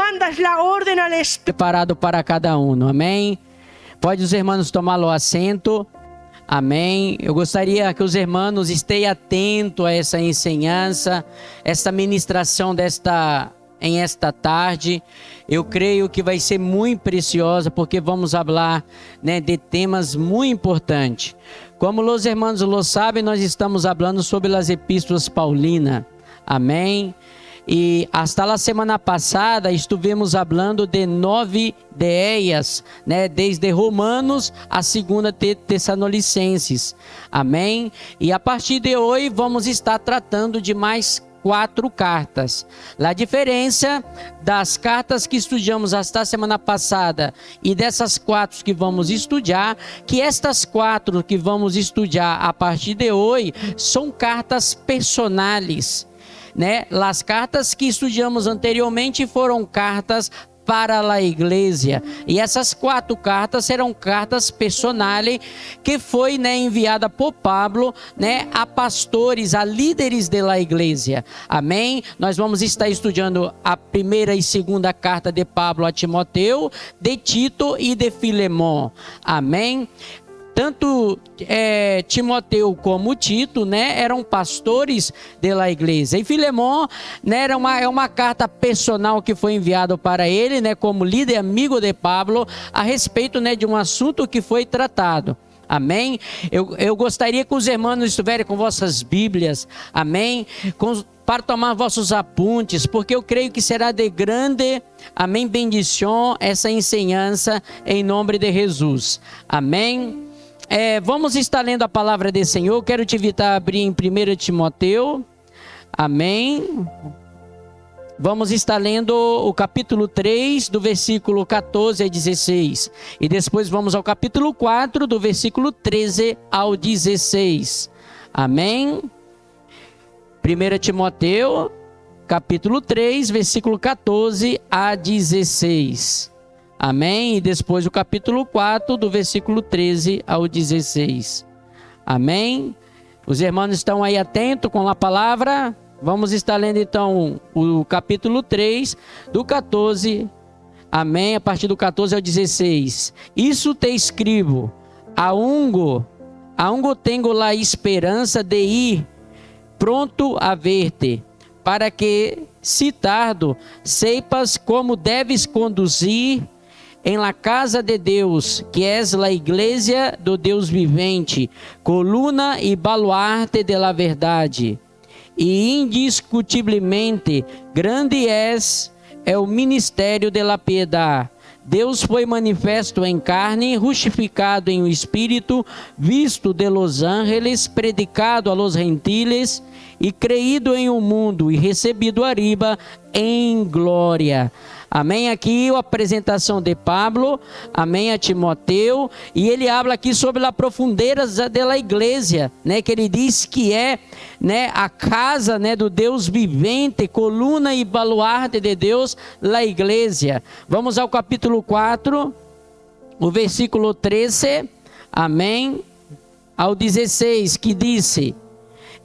mandas la orden al Espíritu. Preparado para cada um, amém? Pode os irmãos tomar o assento, amém? Eu gostaria que os irmãos estejam atentos a essa ensinança, esta ministração em esta tarde. Eu creio que vai ser muito preciosa, porque vamos falar, né, de temas muito importantes. Como os irmãos lo sabem, nós estamos falando sobre as epístolas paulinas, amém? E hasta a semana passada estivemos falando de 9 ideias, né, desde Romanos a 2 Tessalonicenses, amém? E a partir de hoje vamos estar tratando de mais 4 cartas. A diferença das cartas que estudamos esta semana passada e dessas 4 que vamos estudar, que estas 4 que vamos estudar a partir de hoje são cartas personais, né? As cartas que estudamos anteriormente foram cartas para a igreja, e essas 4 cartas serão cartas personais que foi, né, enviada por Pablo, né, a pastores, a líderes da igreja, amém? Nós vamos estar estudando a primeira e segunda carta de Pablo a Timoteu, de Tito e de Filemão, amém? Tanto Timoteu como Tito, né, eram pastores da igreja. E Filemão, né, é uma carta personal que foi enviada para ele, né, como líder amigo de Pablo, a respeito, né, de um assunto que foi tratado. Amém? Eu gostaria que os irmãos estiverem com vossas Bíblias, amém? Para tomar vossos apuntes, porque eu creio que será de grande, amém, bendição essa ensinança em nome de Jesus. Amém? Vamos estar lendo a palavra do Senhor. Quero te invitar a abrir em 1 Timoteu, amém? Vamos estar lendo o capítulo 3, do versículo 14 a 16. E depois vamos ao capítulo 4, do versículo 13 ao 16. Amém? 1 Timoteu, capítulo 3, versículo 14 a 16. Amém? E depois o capítulo 4, do versículo 13 ao 16. Amém? Os irmãos estão aí atentos com a palavra? Vamos estar lendo então o capítulo 3, do 14, amém? A partir do 14 ao 16. Isso te escrevo, aungo tenho a esperança de ir pronto a ver-te, para que, se tardo, sepas como deves conduzir em la casa de Deus, que és la igreja do Deus vivente, coluna e baluarte de la verdade. E indiscutivelmente grande é o ministério de la piedade. Deus foi manifesto em carne, justificado em espírito, visto de los ángeles, predicado a los gentiles, e creído em um mundo, e recebido arriba em glória. Amém? Aqui a apresentação de Pablo, amém, a Timoteu, e ele habla aqui sobre a profundeza da igreja, né, que ele diz que é, né, a casa, né, do Deus vivente, coluna e baluarte de Deus, a igreja. Vamos ao capítulo 4, o versículo 13, amém, ao 16, que disse: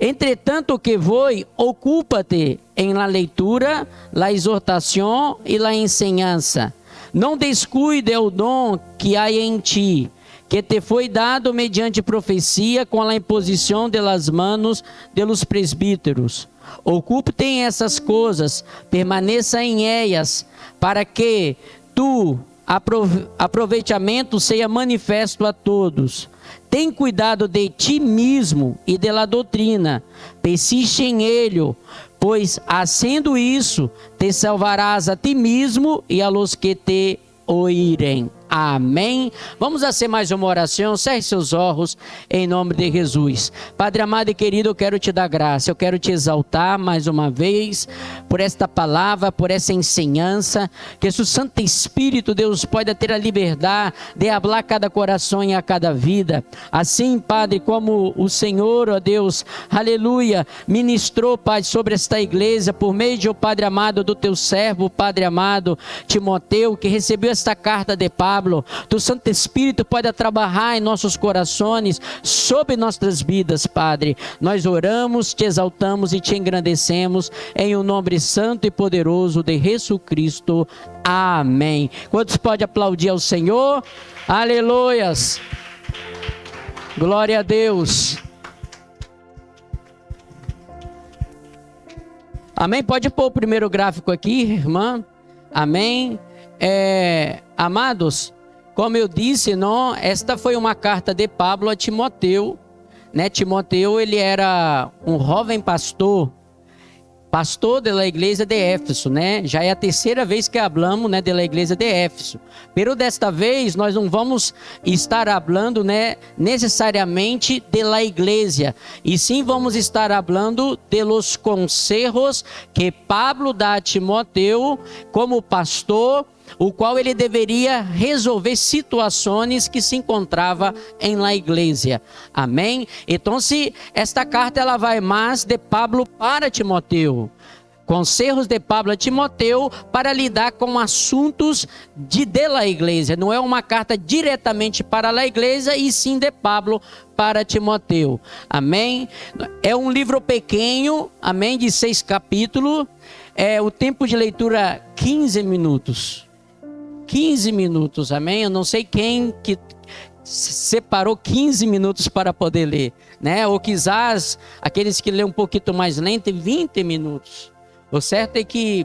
entretanto que voi, ocupa-te em la leitura, la exortação e la enseñança. Não descuide o dom que há em ti, que te foi dado mediante profecia com a imposição de las manos de los presbíteros. Ocupe-te em essas coisas, permaneça em ellas, para que tu aproveitamento seja manifesto a todos. Tem cuidado de ti mesmo e de la doutrina, persiste em ele, pois, haciendo isso, te salvarás a ti mesmo e a los que te oírem. Amém? Vamos fazer mais uma oração. Cerre seus olhos em nome de Jesus. Padre amado e querido, eu quero te dar graça, eu quero te exaltar mais uma vez por esta palavra, por essa ensinança, que o Santo Espírito, Deus, pode ter a liberdade de falar a cada coração e a cada vida. Assim, Padre, como o Senhor, ó Deus, aleluia, ministrou, Pai, sobre esta igreja, por meio de, ó Padre amado, do teu servo, Padre amado, Timoteu, que recebeu esta carta de Pablo, Pablo, tu Santo Espírito pode trabalhar em nossos corações, sobre nossas vidas, Padre. Nós oramos, te exaltamos e te engrandecemos em o nome santo e poderoso de Jesus Cristo. Amém. Quantos podem aplaudir ao Senhor? Aleluias. Glória a Deus. Amém? Pode pôr o primeiro gráfico aqui, irmã. Amém. Amados, como eu disse, não, esta foi uma carta de Pablo a Timoteu. Né? Timoteu, ele era um jovem pastor da igreja de Éfeso, né? Já é a terceira vez que hablamos, né, da igreja de Éfeso. Pero desta vez nós não vamos estar hablando, né, necessariamente da igreja, e sim vamos estar hablando de los consejos que Pablo dá a Timoteu como pastor, o qual ele deveria resolver situações que se encontrava em la igreja. Amém? Então, se esta carta ela vai mais de Pablo para Timoteu. Conselhos de Pablo a Timoteu para lidar com assuntos de la igreja. Não é uma carta diretamente para a igreja, e sim de Pablo para Timoteu. Amém? É um livro pequeno, amém, de 6 capítulos. O tempo de leitura 15 minutos. 15 minutos, amém? Eu não sei quem que separou 15 minutos para poder ler, né? Ou quizás aqueles que lêem um pouquinho mais lento, 20 minutos. O certo é que,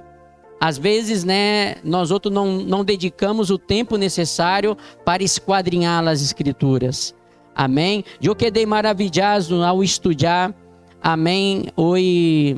às vezes, né, nós outros não dedicamos o tempo necessário para esquadrinhar as escrituras. Amém? Eu quedei maravilhado ao estudar, amém, hoje.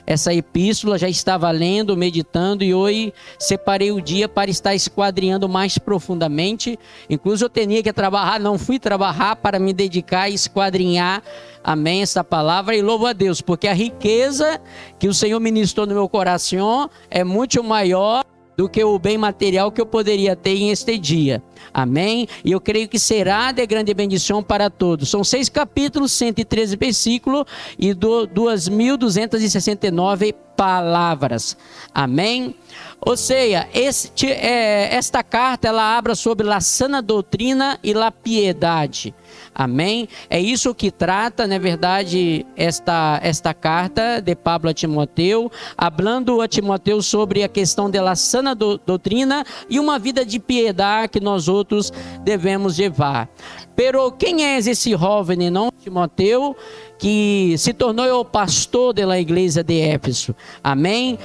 Essa epístola já estava lendo, meditando, e hoje separei o dia para estar esquadrinhando mais profundamente. Inclusive eu tinha que trabalhar, não fui trabalhar para me dedicar a esquadrinhar, amém, essa palavra, e louvo a Deus, porque a riqueza que o Senhor ministrou no meu coração é muito maior do que o bem material que eu poderia ter em este dia. Amém? E eu creio que será de grande bendição para todos. São 6 capítulos, 113 versículos e 2.269 palavras. Amém? Ou seja, esta carta ela habla sobre a sana doutrina e a piedade. Amém? É isso que trata, na verdade, esta carta de Pablo a Timoteu, hablando a Timoteu sobre a questão da sana doutrina e uma vida de piedade que nós outros devemos levar. Pero quem é esse jovem, não, Timoteu, que se tornou o pastor da igreja de Éfeso? Amém?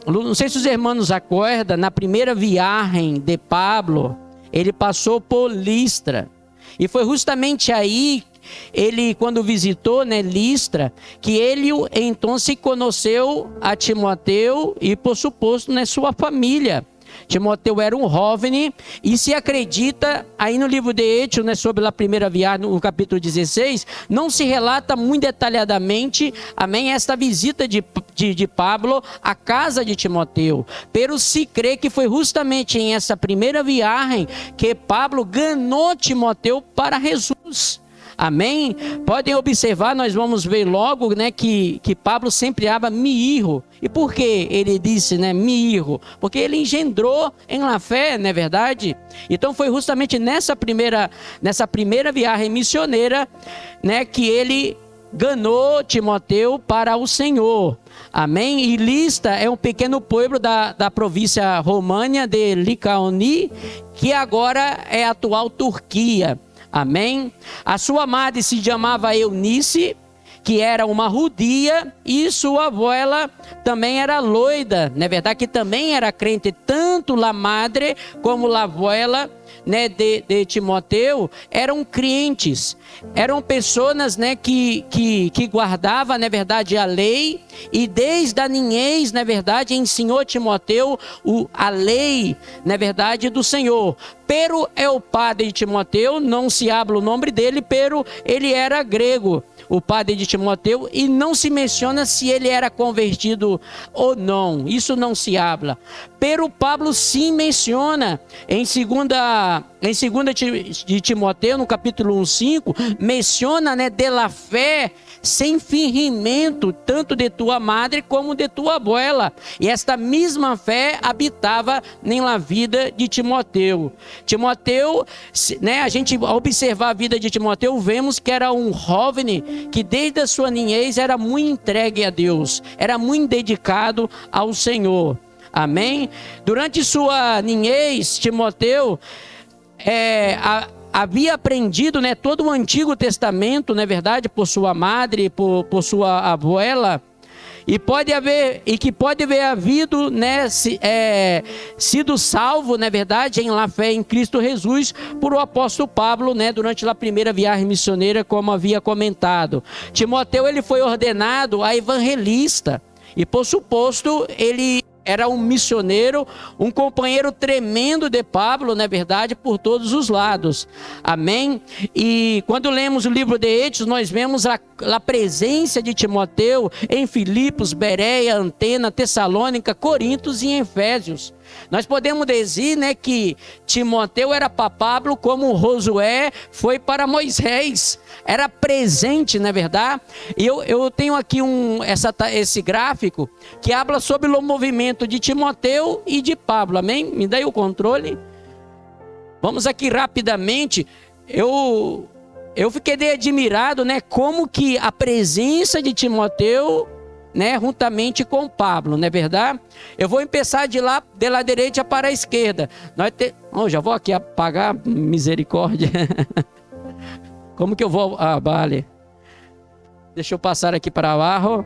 Não sei se os irmãos acordam, na primeira viagem de Pablo, ele passou por Listra. E foi justamente aí, ele quando visitou, né, Listra, que ele então se conheceu a Timoteu e, por suposto, né, sua família. Timoteu era um jovem, e se acredita, aí no livro de Hechos, né, sobre a primeira viagem, no capítulo 16, não se relata muito detalhadamente, amém, esta visita de Pablo à casa de Timoteu. Pero se crê que foi justamente em essa primeira viagem que Pablo ganhou Timoteu para Jesus. Amém? Podem observar, nós vamos ver logo, né, que Pablo sempre habla mi hijo. E por que ele disse, né, mi hijo? Porque ele engendrou em la fé, não é verdade? Então foi justamente nessa primeira viagem missioneira, né, que ele ganhou Timoteu para o Senhor. Amém? E Listra é um pequeno povo da província romana de Licaoni, que agora é a atual Turquia. Amém? A sua madre se chamava Eunice, que era uma judia, e sua avó, ela também era loida, na verdade, que também era crente, tanto a madre como a avó, ela, né, de Timoteu, eram crentes, eram pessoas, né, que guardavam, na verdade, a lei, e desde a niñez, na verdade, ensinou Timoteu a lei, na verdade, do Senhor. Pero é o padre de Timoteu, não se habla o nome dele, pero ele era grego, o padre de Timoteu, e não se menciona se ele era convertido ou não, isso não se habla. Pero Pablo sim menciona em 2 de Timoteu, no capítulo 1:5, menciona, né, de la fé sem fingimento, tanto de tua madre como de tua abuela. E esta mesma fé habitava na vida de Timóteo. Timóteo, né, a gente ao observar a vida de Timóteo, vemos que era um jovem que desde a sua niñez era muito entregue a Deus, era muito dedicado ao Senhor. Amém? Durante sua niñez, Timóteo havia aprendido, né, todo o Antigo Testamento, não é verdade, por sua madre, por sua abuela, e que pode haver havido, né, sido salvo, na verdade, em la fé em Cristo Jesus, por o apóstolo Pablo, né, durante a primeira viagem missioneira, como havia comentado. Timóteo, ele foi ordenado a evangelista, e por suposto, ele era um missioneiro, um companheiro tremendo de Pablo, na verdade, por todos os lados. Amém? E quando lemos o livro de Hechos, nós vemos a presença de Timóteo em Filipos, Bereia, Antena, Tessalônica, Corintos e Efésios. Nós podemos dizer, né, que Timóteo era para Pablo como Josué foi para Moisés. Era presente, não é verdade? E eu tenho aqui esse gráfico que habla sobre o movimento de Timóteo e de Pablo. Amém? Me dá aí o controle. Vamos aqui rapidamente. Eu fiquei admirado, né, como que a presença de Timóteo, né, juntamente com Pablo, não é verdade? Eu vou começar de lá direita para a esquerda. Já vou aqui apagar, misericórdia. Como que eu vou? Vale. Deixa eu passar aqui para abaixo.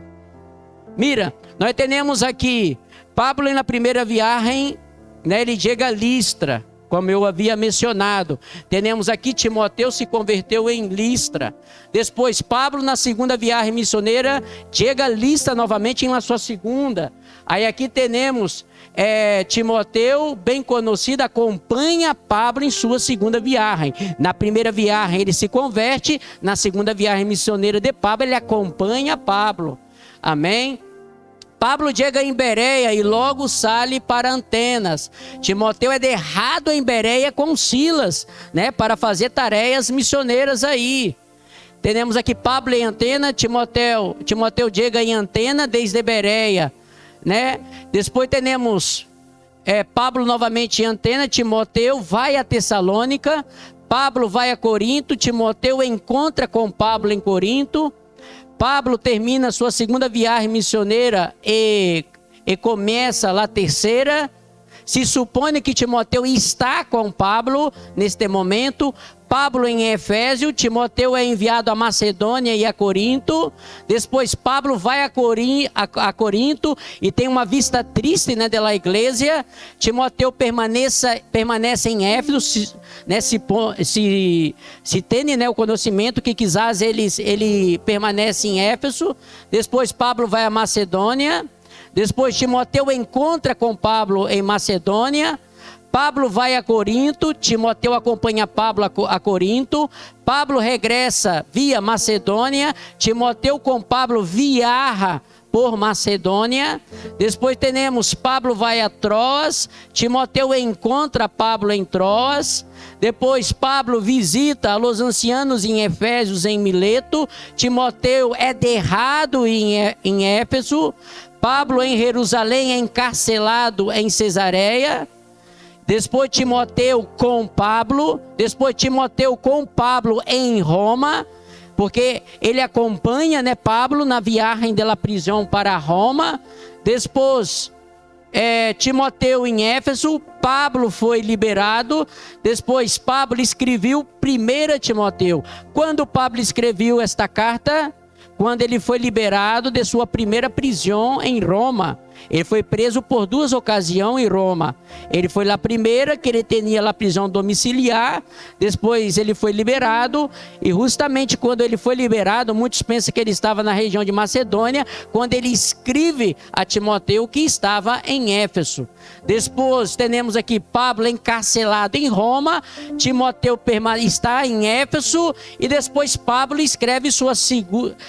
Mira, nós temos aqui Pablo na primeira viagem, né, ele chega a Listra, como eu havia mencionado. Temos aqui Timóteo se converteu em Listra. Depois Pablo na segunda viagem missioneira chega a Listra novamente em sua segunda. Aí aqui temos Timóteo, bem conhecido, acompanha Pablo em sua segunda viagem. Na primeira viagem ele se converte, na segunda viagem missioneira de Pablo ele acompanha Pablo. Amém? Pablo chega em Bereia e logo sai para Antenas. Timóteo é derrado em Bereia com Silas, né, para fazer tarefas missioneiras aí. Temos aqui Pablo em Antena, Timóteo chega em Antena desde Bereia, né? Depois temos Pablo novamente em Antena, Timóteo vai a Tessalônica, Pablo vai a Corinto, Timóteo encontra com Pablo em Corinto. Pablo termina sua segunda viagem missioneira e começa a terceira. Se supõe que Timóteo está com Pablo neste momento. Pablo em Efésio, Timóteo é enviado a Macedônia e a Corinto. Depois Pablo vai a Corinto e tem uma vista triste, né, da igreja. Timóteo permanece em Éfeso, né, se tem, né, o conhecimento que quizás ele permanece em Éfeso. Depois Pablo vai a Macedônia. Depois Timóteo encontra com Pablo em Macedônia. Pablo vai a Corinto, Timóteo acompanha Pablo a Corinto. Pablo regressa via Macedônia, Timóteo com Pablo viaja por Macedônia. Depois temos Pablo vai a Troas, Timóteo encontra Pablo em Troas. Depois Pablo visita os ancianos em Efésios, em Mileto. Timóteo é derrado em Éfeso. Pablo em Jerusalém é encarcelado em Cesareia. Depois Timóteo com Pablo em Roma, porque ele acompanha, né, Pablo na viagem da prisão para Roma. Depois Timóteo em Éfeso, Pablo foi liberado. Depois Pablo escreveu 1 Timóteo. Quando Pablo escreveu esta carta? Quando ele foi liberado de sua primeira prisão em Roma. Ele foi preso por 2 ocasiões em Roma. Ele foi lá primeira, que ele tinha lá prisão domiciliar. Depois ele foi liberado. E justamente quando ele foi liberado, muitos pensam que ele estava na região de Macedônia, quando ele escreve a Timóteo que estava em Éfeso. Depois temos aqui Pablo encarcelado em Roma. Timóteo está em Éfeso. E depois Pablo escreve sua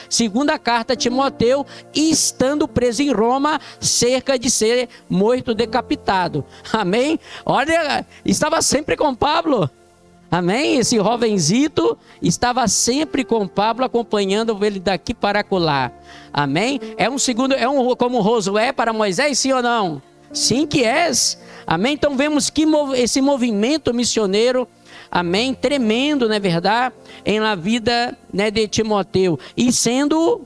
segunda carta a Timóteo, estando preso em Roma, cerca de ser morto, decapitado. Amém? Olha, estava sempre com Pablo. Amém? Esse jovenzito estava sempre com Pablo, acompanhando ele daqui para acolá. Amém? Como Josué para Moisés, sim ou não? Sim que és. Amém? Então vemos que esse movimento missioneiro, amém, tremendo, não é verdade? Em la vida, né, de Timoteu. E sendo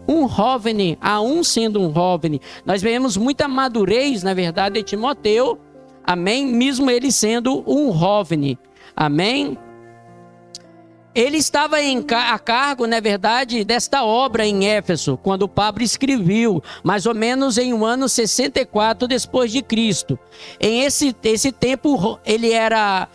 um jovem, sendo um jovem, nós vemos muita madurez, na verdade, de Timoteu. Amém? Mesmo ele sendo um jovem. Amém? Ele estava a cargo, na verdade, desta obra em Éfeso, quando Pablo escreveu, mais ou menos em um ano 64 depois de Cristo. Em esse tempo, ele era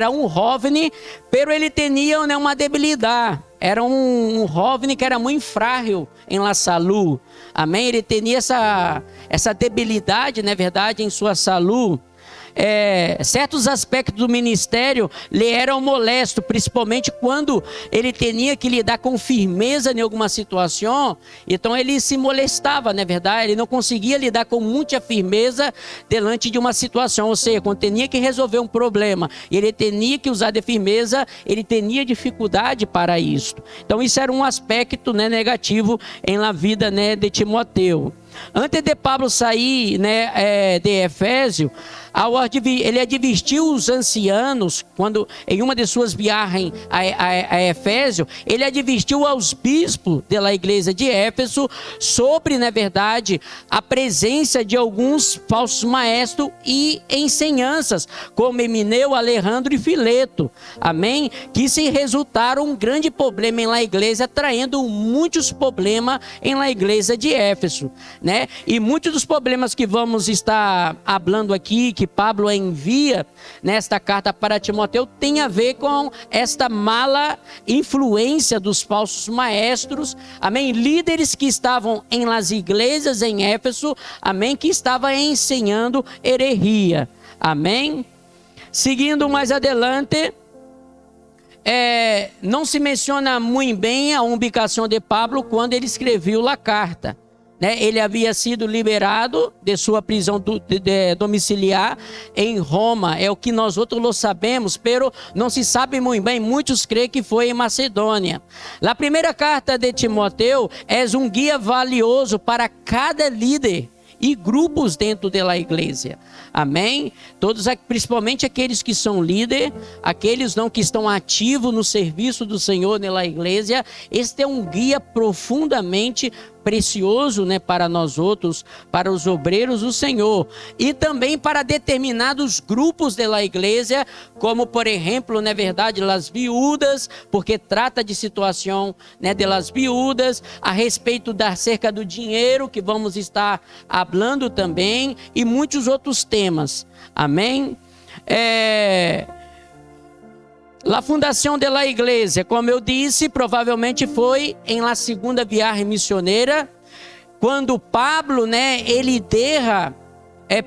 um jovem, pero ele tinha, né, uma debilidade. Era um jovem que era muito frágil em la salud. Amém? Ele tinha essa debilidade, na verdade, em sua saúde. Certos aspectos do ministério lhe eram molestos, principalmente quando ele tinha que lidar com firmeza em alguma situação. Então ele se molestava, não é verdade? Ele não conseguia lidar com muita firmeza diante de uma situação, ou seja, quando tinha que resolver um problema, ele tinha que usar de firmeza, ele tinha dificuldade para isso. Então isso era um aspecto, né, negativo em la vida, né, de Timoteu. Antes de Pablo sair, né, de Efésio, ele advertiu os ancianos, quando em uma de suas viagens a Efésio, ele advertiu aos bispos da igreja de Éfeso sobre, na verdade, a presença de alguns falsos maestros e ensinanças, como Emineu, Alejandro e Fileto, amém? Que se resultaram um grande problema em la igreja, traindo muitos problemas em la igreja de Éfeso, né? E muitos dos problemas que vamos estar falando aqui, que Pablo envia nesta carta para Timoteu, tem a ver com esta mala influência dos falsos maestros, amém? Líderes que estavam em las igrejas em Éfeso, amém? Que estavam ensinando heresia, amém? Seguindo mais adiante, não se menciona muito bem a ubicação de Pablo quando ele escreveu a carta. Ele havia sido liberado de sua prisão domiciliar em Roma, é o que nós outros sabemos, pero não se sabe muito bem, muitos creem que foi em Macedônia. A primeira carta de Timoteu é um guia valioso para cada líder e grupos dentro da igreja, amém? Todos, principalmente aqueles que são líderes, aqueles não que estão ativos no serviço do Senhor na igreja. Este é um guia profundamente precioso, né, para nós outros, para os obreiros do Senhor, e também para determinados grupos da igreja, como por exemplo, na verdade, as viúvas, porque trata de situação, né, das viúvas, a respeito acerca do dinheiro, que vamos estar falando também, e muitos outros temas, amém? A fundação da igreja, como eu disse, provavelmente foi em la segunda viagem missioneira, quando Pablo, né, ele derra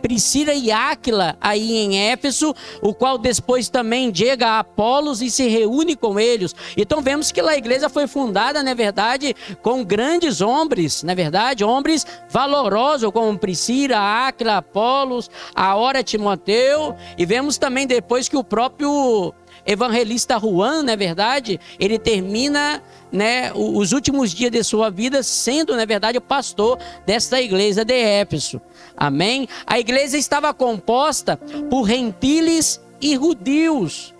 Priscila e Áquila aí em Éfeso, o qual depois também chega a Apolos e se reúne com eles. Então vemos que a igreja foi fundada, na verdade, com grandes homens, na verdade, homens valorosos como Priscila, Áquila, Apolos, a hora Timoteu, e vemos também depois que o próprio evangelista Juan, na verdade, ele termina, né, os últimos dias de sua vida sendo, na verdade, o pastor desta igreja de Éfeso, amém? A igreja estava composta por gentiles e judeus,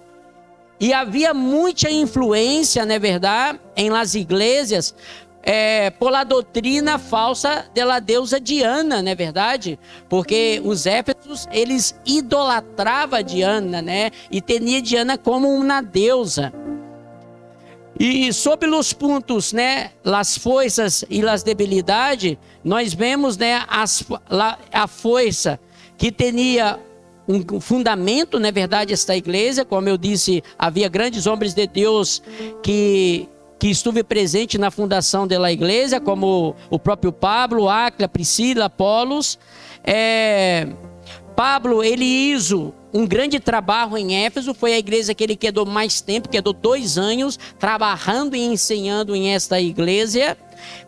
e havia muita influência, na verdade, em las igrejas, por la doutrina falsa da deusa Diana, não é verdade? Porque os éfesos, eles idolatravam Diana, né? E tinha Diana como uma deusa. E sobre os pontos, né, as forças e as debilidades, nós vemos, né, a força que tinha um fundamento, na verdade, esta igreja, como eu disse, havia grandes homens de Deus que esteve presente na fundação da igreja, como o próprio Pablo, Áquila, Priscila, Apolos. Pablo, ele hizo um grande trabalho em Éfeso, foi a igreja que ele quedou mais tempo, quedou 2 anos trabalhando e ensinando em esta igreja,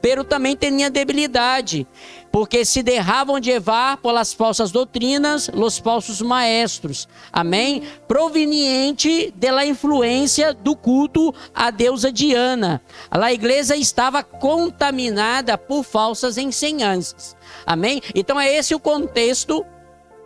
pero também tinha debilidade, porque se derravam de llevar por las falsas doutrinas, los falsos maestros, amém? Proveniente da influência do culto à deusa Diana. A igreja estava contaminada por falsas ensinanças, amém? Então é esse o contexto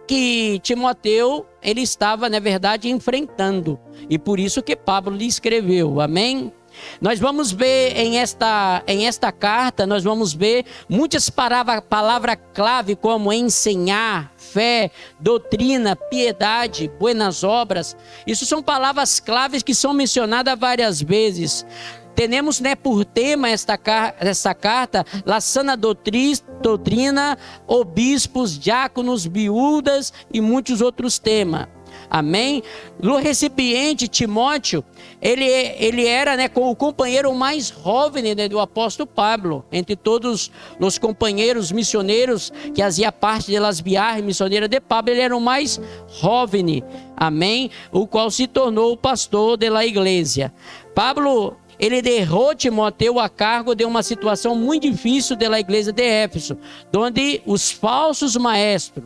que Timóteo, ele estava, na verdade, enfrentando. E por isso que Pablo lhe escreveu, amém? Nós vamos ver em esta carta, nós vamos ver muitas palavras-clave como ensinar, fé, doutrina, piedade, buenas obras. Isso são palavras-claves que são mencionadas várias vezes. Temos, por tema esta carta, la sana doutrina, obispos, diáconos, viúvas e muitos outros temas. Amém? O recipiente Timóteo, ele era o companheiro mais jovem do apóstolo Pablo, entre todos os companheiros missioneiros que fazia parte das viagens missioneiras de Pablo, ele era o mais jovem, amém? O qual se tornou o pastor da igreja. Pablo, ele derrou Timóteo a cargo de uma situação muito difícil da igreja de Éfeso, onde os falsos maestros,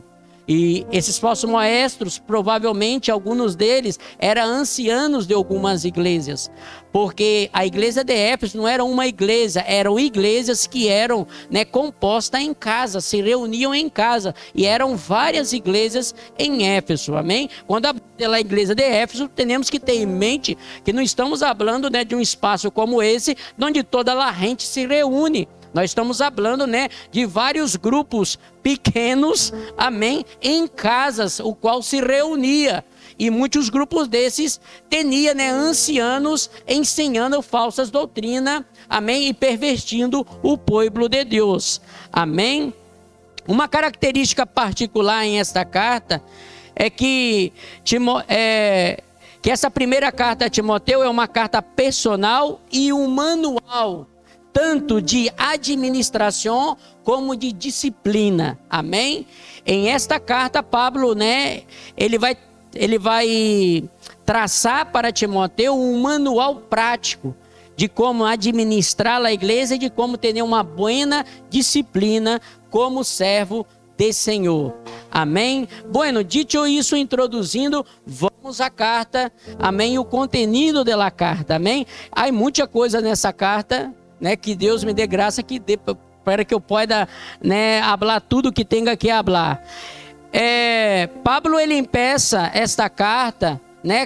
e esses falsos maestros, provavelmente alguns deles eram ancianos de algumas igrejas, porque a igreja de Éfeso não era uma igreja, eram igrejas que eram compostas em casa, se reuniam em casa, e eram várias igrejas em Éfeso, amém? Quando a igreja de Éfeso, temos que ter em mente que não estamos falando de um espaço como esse, onde toda a gente se reúne. Nós estamos falando, de vários grupos pequenos, amém, em casas, o qual se reunia. E muitos grupos desses tinham, ancianos ensinando falsas doutrinas, amém, e pervertindo o povo de Deus, amém. Uma característica particular em esta carta é que essa primeira carta a Timóteo é uma carta personal e um manual, tanto de administração como de disciplina, amém? Em esta carta, Pablo, ele vai traçar para Timóteo um manual prático de como administrar a igreja e de como ter uma boa disciplina como servo de Senhor, amém? Bueno, dito isso, introduzindo, vamos à carta, amém? O contenido da carta, amém? Há muita coisa nessa carta, que Deus me dê graça para que eu possa falar tudo que tenha que falar. Pablo, ele empeça esta carta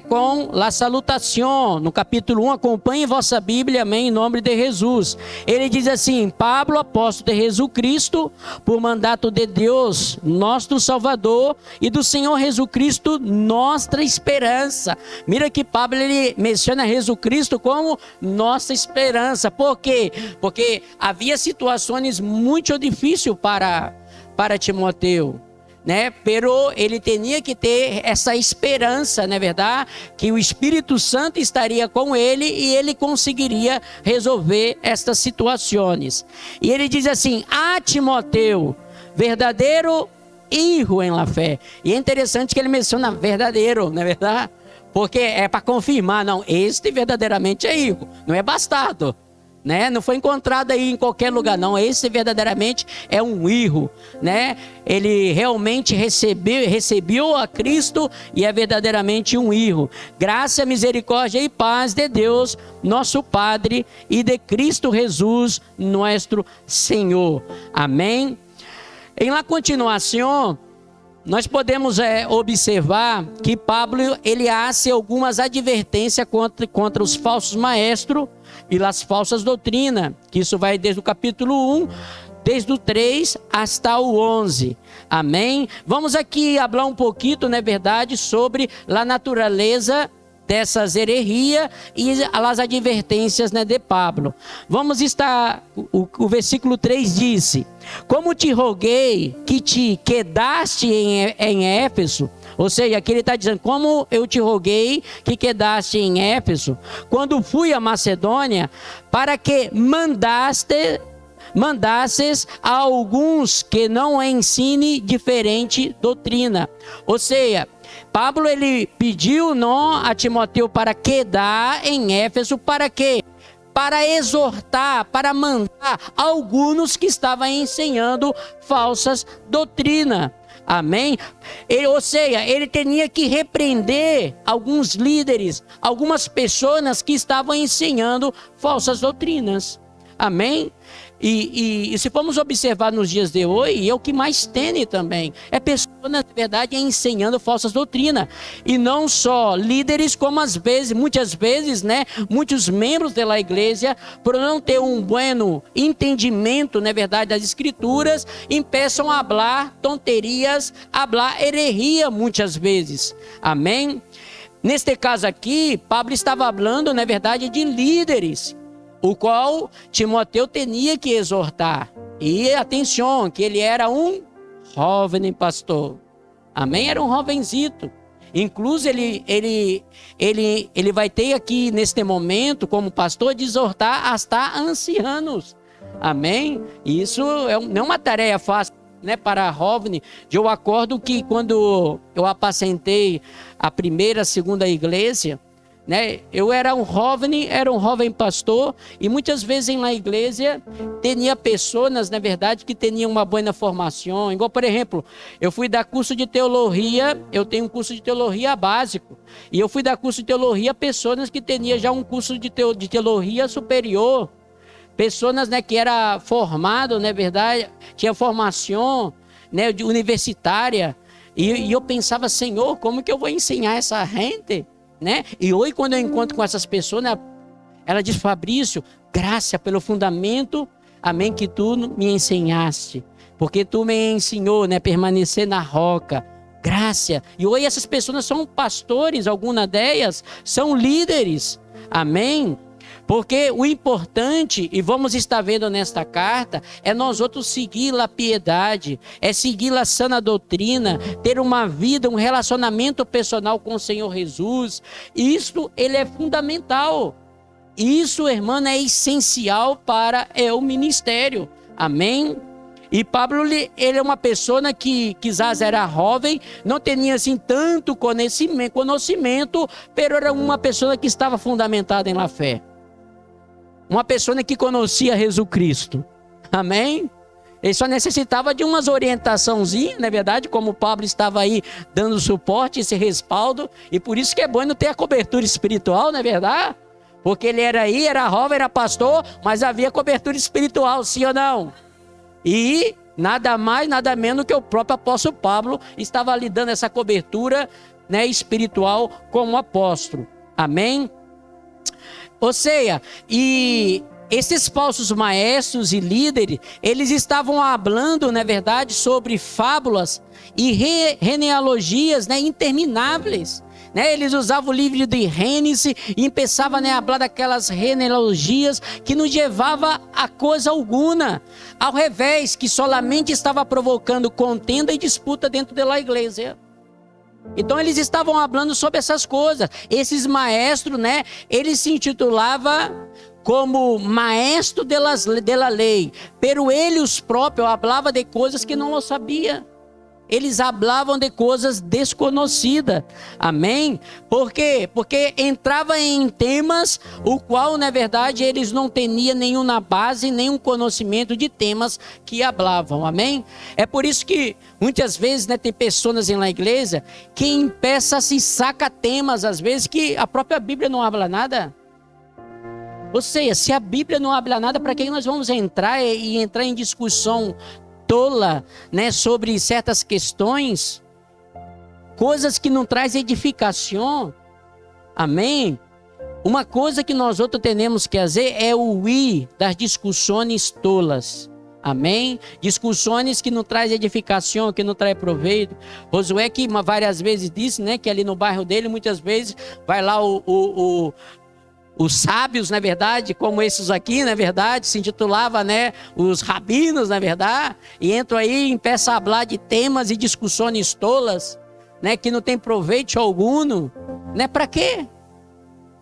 com a salutação, no capítulo 1, acompanhe vossa Bíblia, amém, em nome de Jesus. Ele diz assim: Pablo, apóstolo de Jesus Cristo, por mandato de Deus, nosso Salvador, e do Senhor Jesus Cristo, nossa esperança. Mira que Pablo, ele menciona Jesus Cristo como nossa esperança. Por quê? Porque havia situações muito difíceis para Timóteo, pero ele tinha que ter essa esperança, não é verdade? Que o Espírito Santo estaria com ele e ele conseguiria resolver estas situações. E ele diz assim: a Timóteo, verdadeiro hijo em la fé. E é interessante que ele menciona verdadeiro, não é verdade? Porque é para confirmar, não, este verdadeiramente é hijo, não é bastardo. Não foi encontrado aí em qualquer lugar, não. Esse verdadeiramente é um hijo, Ele realmente recebeu a Cristo e é verdadeiramente um hijo. Graça, misericórdia e paz de Deus, nosso Padre, e de Cristo Jesus, nosso Senhor. Amém? Em la continuação, nós podemos observar que Pablo, ele hace algumas advertências contra os falsos maestros e as falsas doutrinas, que isso vai desde o capítulo 1, desde o 3 até o 11, amém? Vamos aqui falar um pouquinho, na verdade, sobre a natureza dessas heresias e as advertências de Pablo. Vamos estar, o versículo 3 disse: como te roguei que te quedaste em Éfeso. Ou seja, aqui ele está dizendo: como eu te roguei que quedaste em Éfeso, quando fui a Macedônia, para que mandasses a alguns que não ensine diferente doutrina. Ou seja, Pablo, ele pediu a Timóteo para quedar em Éfeso, para quê? para exortar, para mandar alguns que estavam ensinando falsas doutrinas. Amém? Ou seja, ele tinha que repreender alguns líderes, algumas pessoas que estavam ensinando falsas doutrinas. Amém? E se formos observar nos dias de hoje, é o que mais tem também. É pessoas, na verdade, ensinando falsas doutrinas. E não só líderes, como muitas vezes, né, muitos membros da igreja, por não ter um bom entendimento, na verdade, das escrituras, empeçam a falar tonterias, a falar heresia muitas vezes. Amém? Neste caso aqui, Pablo estava falando, na verdade, de líderes, o qual Timóteo tinha que exortar. E atenção, que ele era um jovem pastor. Amém? Era um jovenzito. Inclusive, ele vai ter aqui, neste momento, como pastor, de exortar hasta ancianos. Amém? Isso não é uma tarefa fácil, né, para jovem. Eu acordo que quando eu apacentei a primeira, a segunda igreja, né, eu era um jovem pastor, e muitas vezes na igreja tinha pessoas, na verdade, que tinham uma boa formação. Igual, por exemplo, eu fui dar curso de teologia, eu tenho um curso de teologia básico, e eu fui dar curso de teologia a pessoas que tinham já um curso de teologia superior, pessoas, né, que era formado, na verdade, tinha formação, né, universitária, e eu pensava, Senhor, como que eu vou ensinar essa gente? Né? E hoje, quando eu encontro com essas pessoas, né, ela diz: Fabrício, graça pelo fundamento, amém, que tu me ensinaste, porque tu me ensinou, né, permanecer na roca, graça. E hoje essas pessoas são pastores, algumas delas são líderes, amém. Porque o importante, e vamos estar vendo nesta carta, é nós outros seguir a piedade, é seguir a sã doutrina, ter uma vida, um relacionamento pessoal com o Senhor Jesus. Isso, ele é fundamental. Isso, irmã, é essencial para o ministério. Amém? E Pablo, ele é uma pessoa que quizás era jovem, não tinha assim tanto conhecimento, mas era uma pessoa que estava fundamentada na fé. Uma pessoa que conhecia Jesus Cristo. Amém? Ele só necessitava de umas orientaçãozinhas, na verdade, como o Pablo estava aí dando suporte, esse respaldo. E por isso que é bom não ter a cobertura espiritual, não é verdade? Porque ele era jovem, era pastor, mas havia cobertura espiritual, sim ou não? E nada mais, nada menos que o próprio apóstolo Pablo estava lhe dando essa cobertura, né, espiritual como apóstolo. Amém? Ou seja, e esses falsos maestros e líderes, eles estavam falando, na verdade, sobre fábulas e genealogias, né, intermináveis. Né? Eles usavam o livro de Gênesis e começavam, né, a falar daquelas genealogias que não levava a coisa alguma. Ao revés, que solamente estava provocando contenda e disputa dentro da igreja. Então eles estavam falando sobre essas coisas. Esses maestros, né, eles se intitulavam como maestro da lei, pero eles próprios falavam de coisas que não lo sabia. Eles falavam de coisas desconhecidas. Amém? Por quê? Porque entrava em temas o qual, na verdade, eles não tinham nenhuma base, nenhum conhecimento de temas que falavam. Amém? É por isso que muitas vezes, né, tem pessoas na igreja que empeça se saca temas, às vezes, que a própria Bíblia não fala nada. Ou seja, se a Bíblia não fala nada, para que nós vamos entrar em discussão tola, né, sobre certas questões, coisas que não traz edificação. Amém? Uma coisa que nós outros temos que fazer é o ir das discussões tolas. Amém? Discussões que não traz edificação, que não traz proveito. Josué, que várias vezes disse, né, que ali no bairro dele, muitas vezes vai lá os sábios, na verdade, como esses aqui, na verdade, se intitulava, né, os rabinos, na verdade, e entram aí e empeçam a falar de temas e discussões tolas, né, que não tem proveito algum, né? Para quê?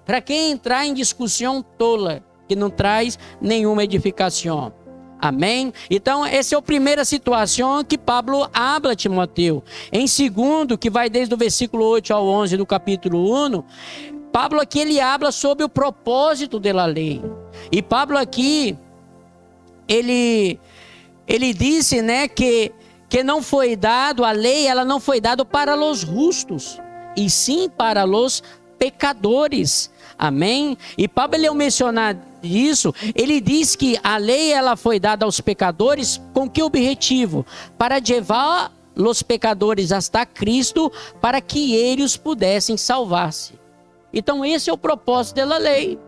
Para que entrar em discussão tola que não traz nenhuma edificação? Amém? Então, essa é a primeira situação que Pablo habla a Timóteo. Em segundo, que vai desde o versículo 8 ao 11 do capítulo 1, Pablo aqui ele habla sobre o propósito da lei. E Pablo aqui, ele disse, né, que não foi dado, a lei, ela não foi dada para os justos, e sim para os pecadores. Amém? E Pablo, ele ao mencionar isso, ele diz que a lei, ela foi dada aos pecadores com que objetivo? Para levar os pecadores hasta Cristo, para que eles pudessem salvar-se. Então esse é o propósito da lei.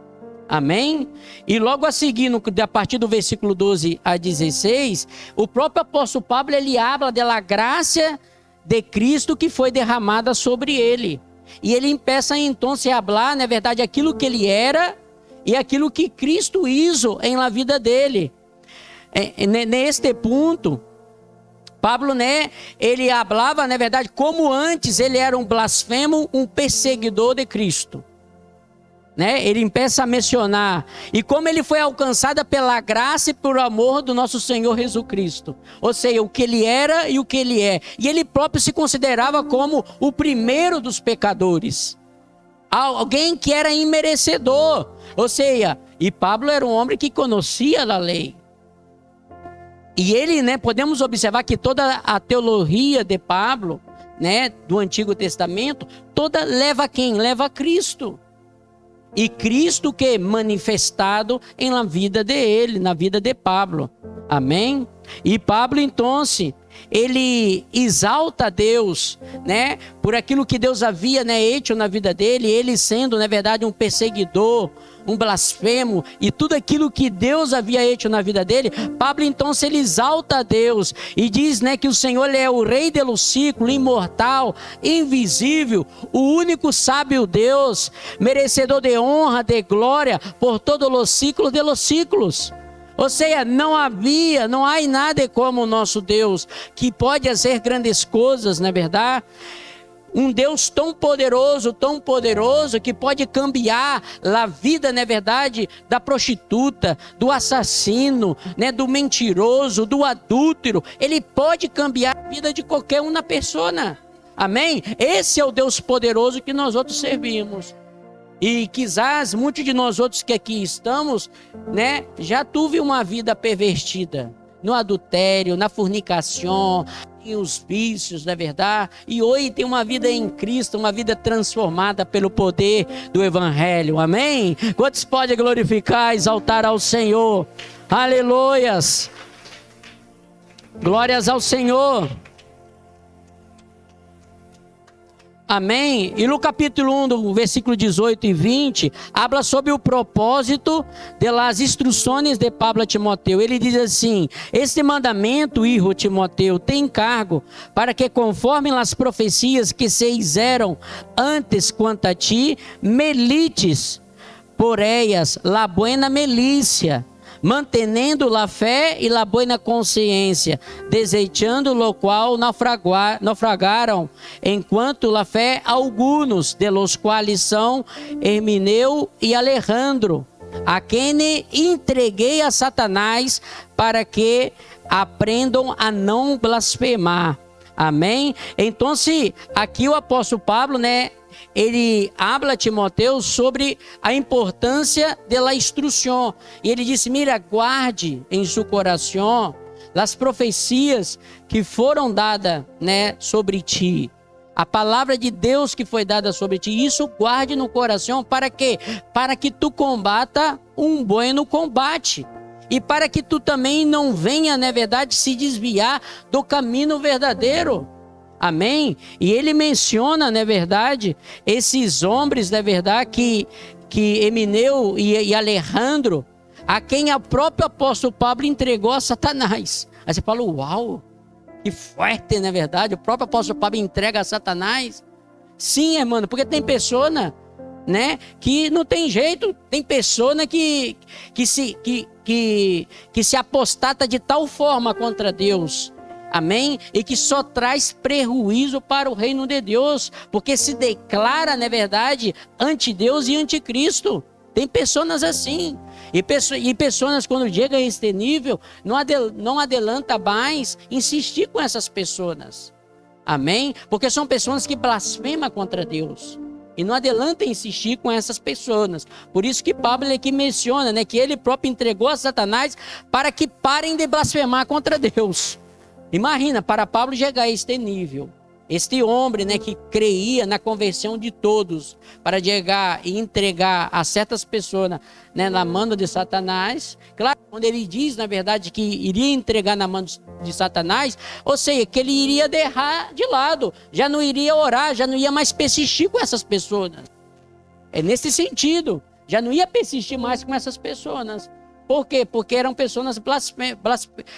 Amém? E logo a seguir, a partir do versículo 12 a 16, o próprio apóstolo Pablo, ele habla da graça de Cristo que foi derramada sobre ele. E ele empieza então a falar, na verdade, aquilo que ele era e aquilo que Cristo hizo em la vida dele. Neste ponto, Pablo, né, ele falava, na verdade, como antes ele era um blasfemo, um perseguidor de Cristo. Né? Ele começa a mencionar, e como ele foi alcançado pela graça e por amor do nosso Senhor Jesus Cristo. Ou seja, o que ele era e o que ele é. E ele próprio se considerava como o primeiro dos pecadores. Alguém que era imerecedor. Ou seja, e Pablo era um homem que conhecia a lei. E ele, né, podemos observar que toda a teologia de Pablo, né, do Antigo Testamento, toda leva a quem? Leva a Cristo. E Cristo que é manifestado em la vida de ele, na vida de Pablo. Amém? E Pablo, então, ele exalta a Deus, né? Por aquilo que Deus havia, né, hecho na vida dele, ele sendo, na verdade, um perseguidor, um blasfemo, e tudo aquilo que Deus havia hecho na vida dele, Pablo, então, ele exalta a Deus, e diz, né, que o Senhor ele é o rei do ciclo, imortal, invisível, o único sábio Deus, merecedor de honra, de glória, por todos os ciclos de los ciclos. Ou seja, não há nada como o nosso Deus, que pode fazer grandes coisas, não é verdade? Um Deus tão poderoso, que pode cambiar a vida, não é verdade, da prostituta, do assassino, né, do mentiroso, do adúltero. Ele pode cambiar a vida de qualquer uma pessoa. Amém? Esse é o Deus poderoso que nós outros servimos. E quizás muitos de nós outros que aqui estamos, né, já teve uma vida pervertida, no adultério, na fornicação, em os vícios, não é verdade? E hoje tem uma vida em Cristo, uma vida transformada pelo poder do Evangelho, amém? Quantos podem glorificar, exaltar ao Senhor? Aleluias! Glórias ao Senhor! Amém? E no capítulo 1, do versículo 18 e 20, habla sobre o propósito das instruções de Pablo a Timoteu. Ele diz assim: este mandamento, hijo Timoteu, tem encargo para que, conforme as profecias que se fizeram antes quanto a ti, melites por ellas la buena milícia, mantenendo la fé e la buena consciência, desechando lo qual naufragaram, enquanto la fé algunos, de los quais são Hermineu e Alejandro, a quem entreguei a Satanás, para que aprendam a não blasfemar. Amém? Então, aqui o apóstolo Pablo, né, ele habla a Timoteu sobre a importância da instrução. E ele disse: mira, guarde em seu coração as profecias que foram dadas, né, sobre ti. A palavra de Deus que foi dada sobre ti. Isso guarde no coração. Para quê? Para que tu combata um bom combate. E para que tu também não venha, na verdade, se desviar do caminho verdadeiro. Amém? E ele menciona, na verdade, esses homens, na verdade, que Hermineu e Alejandro, a quem o próprio apóstolo Pablo entregou a Satanás. Aí você fala: uau, que forte, na verdade, o próprio apóstolo Pablo entrega a Satanás. Sim, irmão, porque tem pessoa, né, que não tem jeito, tem pessoa que se apostata de tal forma contra Deus. Amém? E que só traz prejuízo para o reino de Deus, porque se declara, na verdade, anti-Deus e anticristo. Tem pessoas assim. E pessoas, quando chegam a este nível, não adianta mais insistir com essas pessoas. Amém? Porque são pessoas que blasfemam contra Deus. E não adianta insistir com essas pessoas. Por isso que Pablo aqui menciona, né, que ele próprio entregou a Satanás para que parem de blasfemar contra Deus. Imagina, para Pablo chegar a este nível. Este homem, né, que creia na conversão de todos, para chegar e entregar a certas pessoas, né, na mão de Satanás. Claro, quando ele diz, na verdade, que iria entregar na mão de Satanás, ou seja, que ele iria deixar de lado, já não iria orar, já não ia mais persistir com essas pessoas. É nesse sentido, já não ia persistir mais com essas pessoas. Por quê? Porque eram pessoas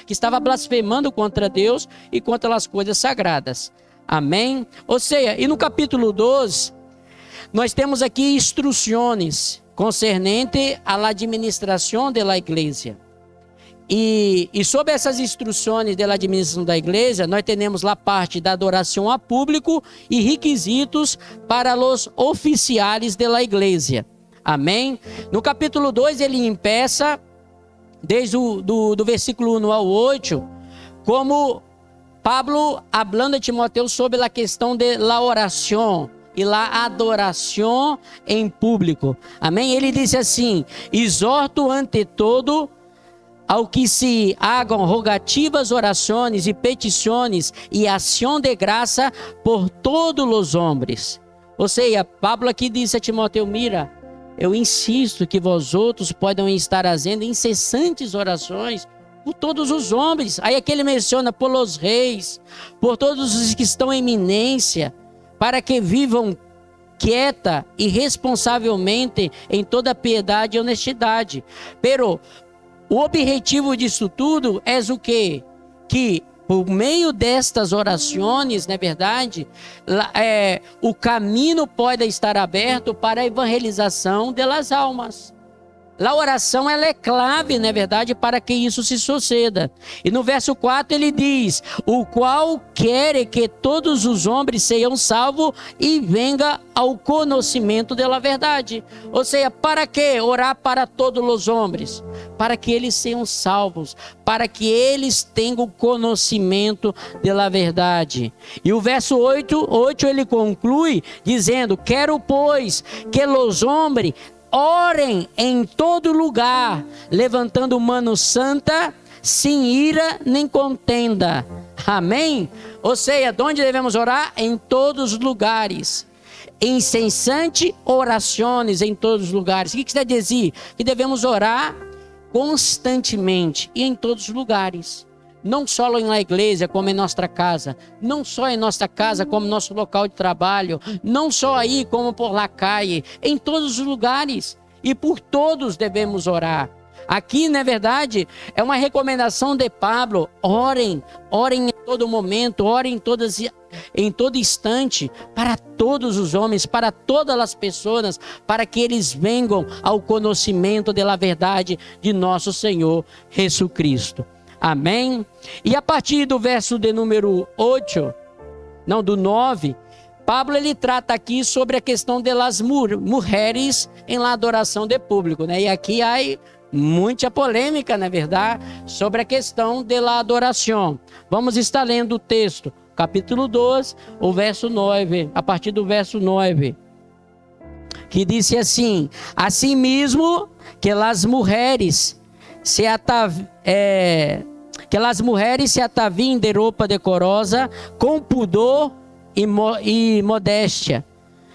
que estavam blasfemando contra Deus e contra as coisas sagradas. Amém? Ou seja, e no capítulo 12, nós temos aqui instruções concernente à administração da igreja. E sobre essas instruções da administração da igreja, nós temos lá parte da adoração a público e requisitos para os oficiais da igreja. Amém? No capítulo 2, ele empeça, desde do versículo 1 ao 8, como Pablo hablando a Timoteo sobre a questão de la oração e la adoração em público. Amém? Ele disse assim: exorto ante todo ao que se hagam rogativas, orações e petições e ação de graça por todos os homens. Ou seja, Pablo aqui disse a Timoteo: mira, eu insisto que vós outros podem estar fazendo incessantes orações por todos os homens. Aí aqui ele menciona por os reis, por todos os que estão em eminência, para que vivam quieta e responsavelmente em toda piedade e honestidade. Pero o objetivo disso tudo é o quê? Que por meio destas orações, na verdade, o caminho pode estar aberto para a evangelização das almas. A oração ela é clave, na verdade, para que isso se suceda. E no verso 4 ele diz: o qual quer que todos os homens sejam salvos e venga ao conhecimento da verdade. Ou seja, para que orar para todos os homens? Para que eles sejam salvos, para que eles tenham conhecimento da verdade. E o verso 8 ele conclui dizendo: quero, pois, que os homens orem em todo lugar, levantando mano santa, sem ira nem contenda. Amém? Ou seja, onde devemos orar? Em todos os lugares. Incessante orações em todos os lugares. O que quer dizer? Que devemos orar constantemente e em todos os lugares. Não só na igreja, como em nossa casa. Não só em nossa casa, como nosso local de trabalho. Não só aí, como por la calle. Em todos os lugares. E por todos devemos orar. Aqui, na verdade, é uma recomendação de Pablo. Orem em todo momento, orem em todo instante, para todos os homens, para todas as pessoas, para que eles venham ao conhecimento da verdade de nosso Senhor Jesus Cristo. Amém? E a partir do verso de número 9, Pablo ele trata aqui sobre a questão das mulheres em la adoração de público, né? E aqui há muita polêmica, na verdade, sobre a questão da adoração. Vamos estar lendo o texto, capítulo 12, o verso 9, a partir do verso 9, que disse assim: assim mesmo que as mulheres se ataviem de roupa decorosa, com pudor e modéstia,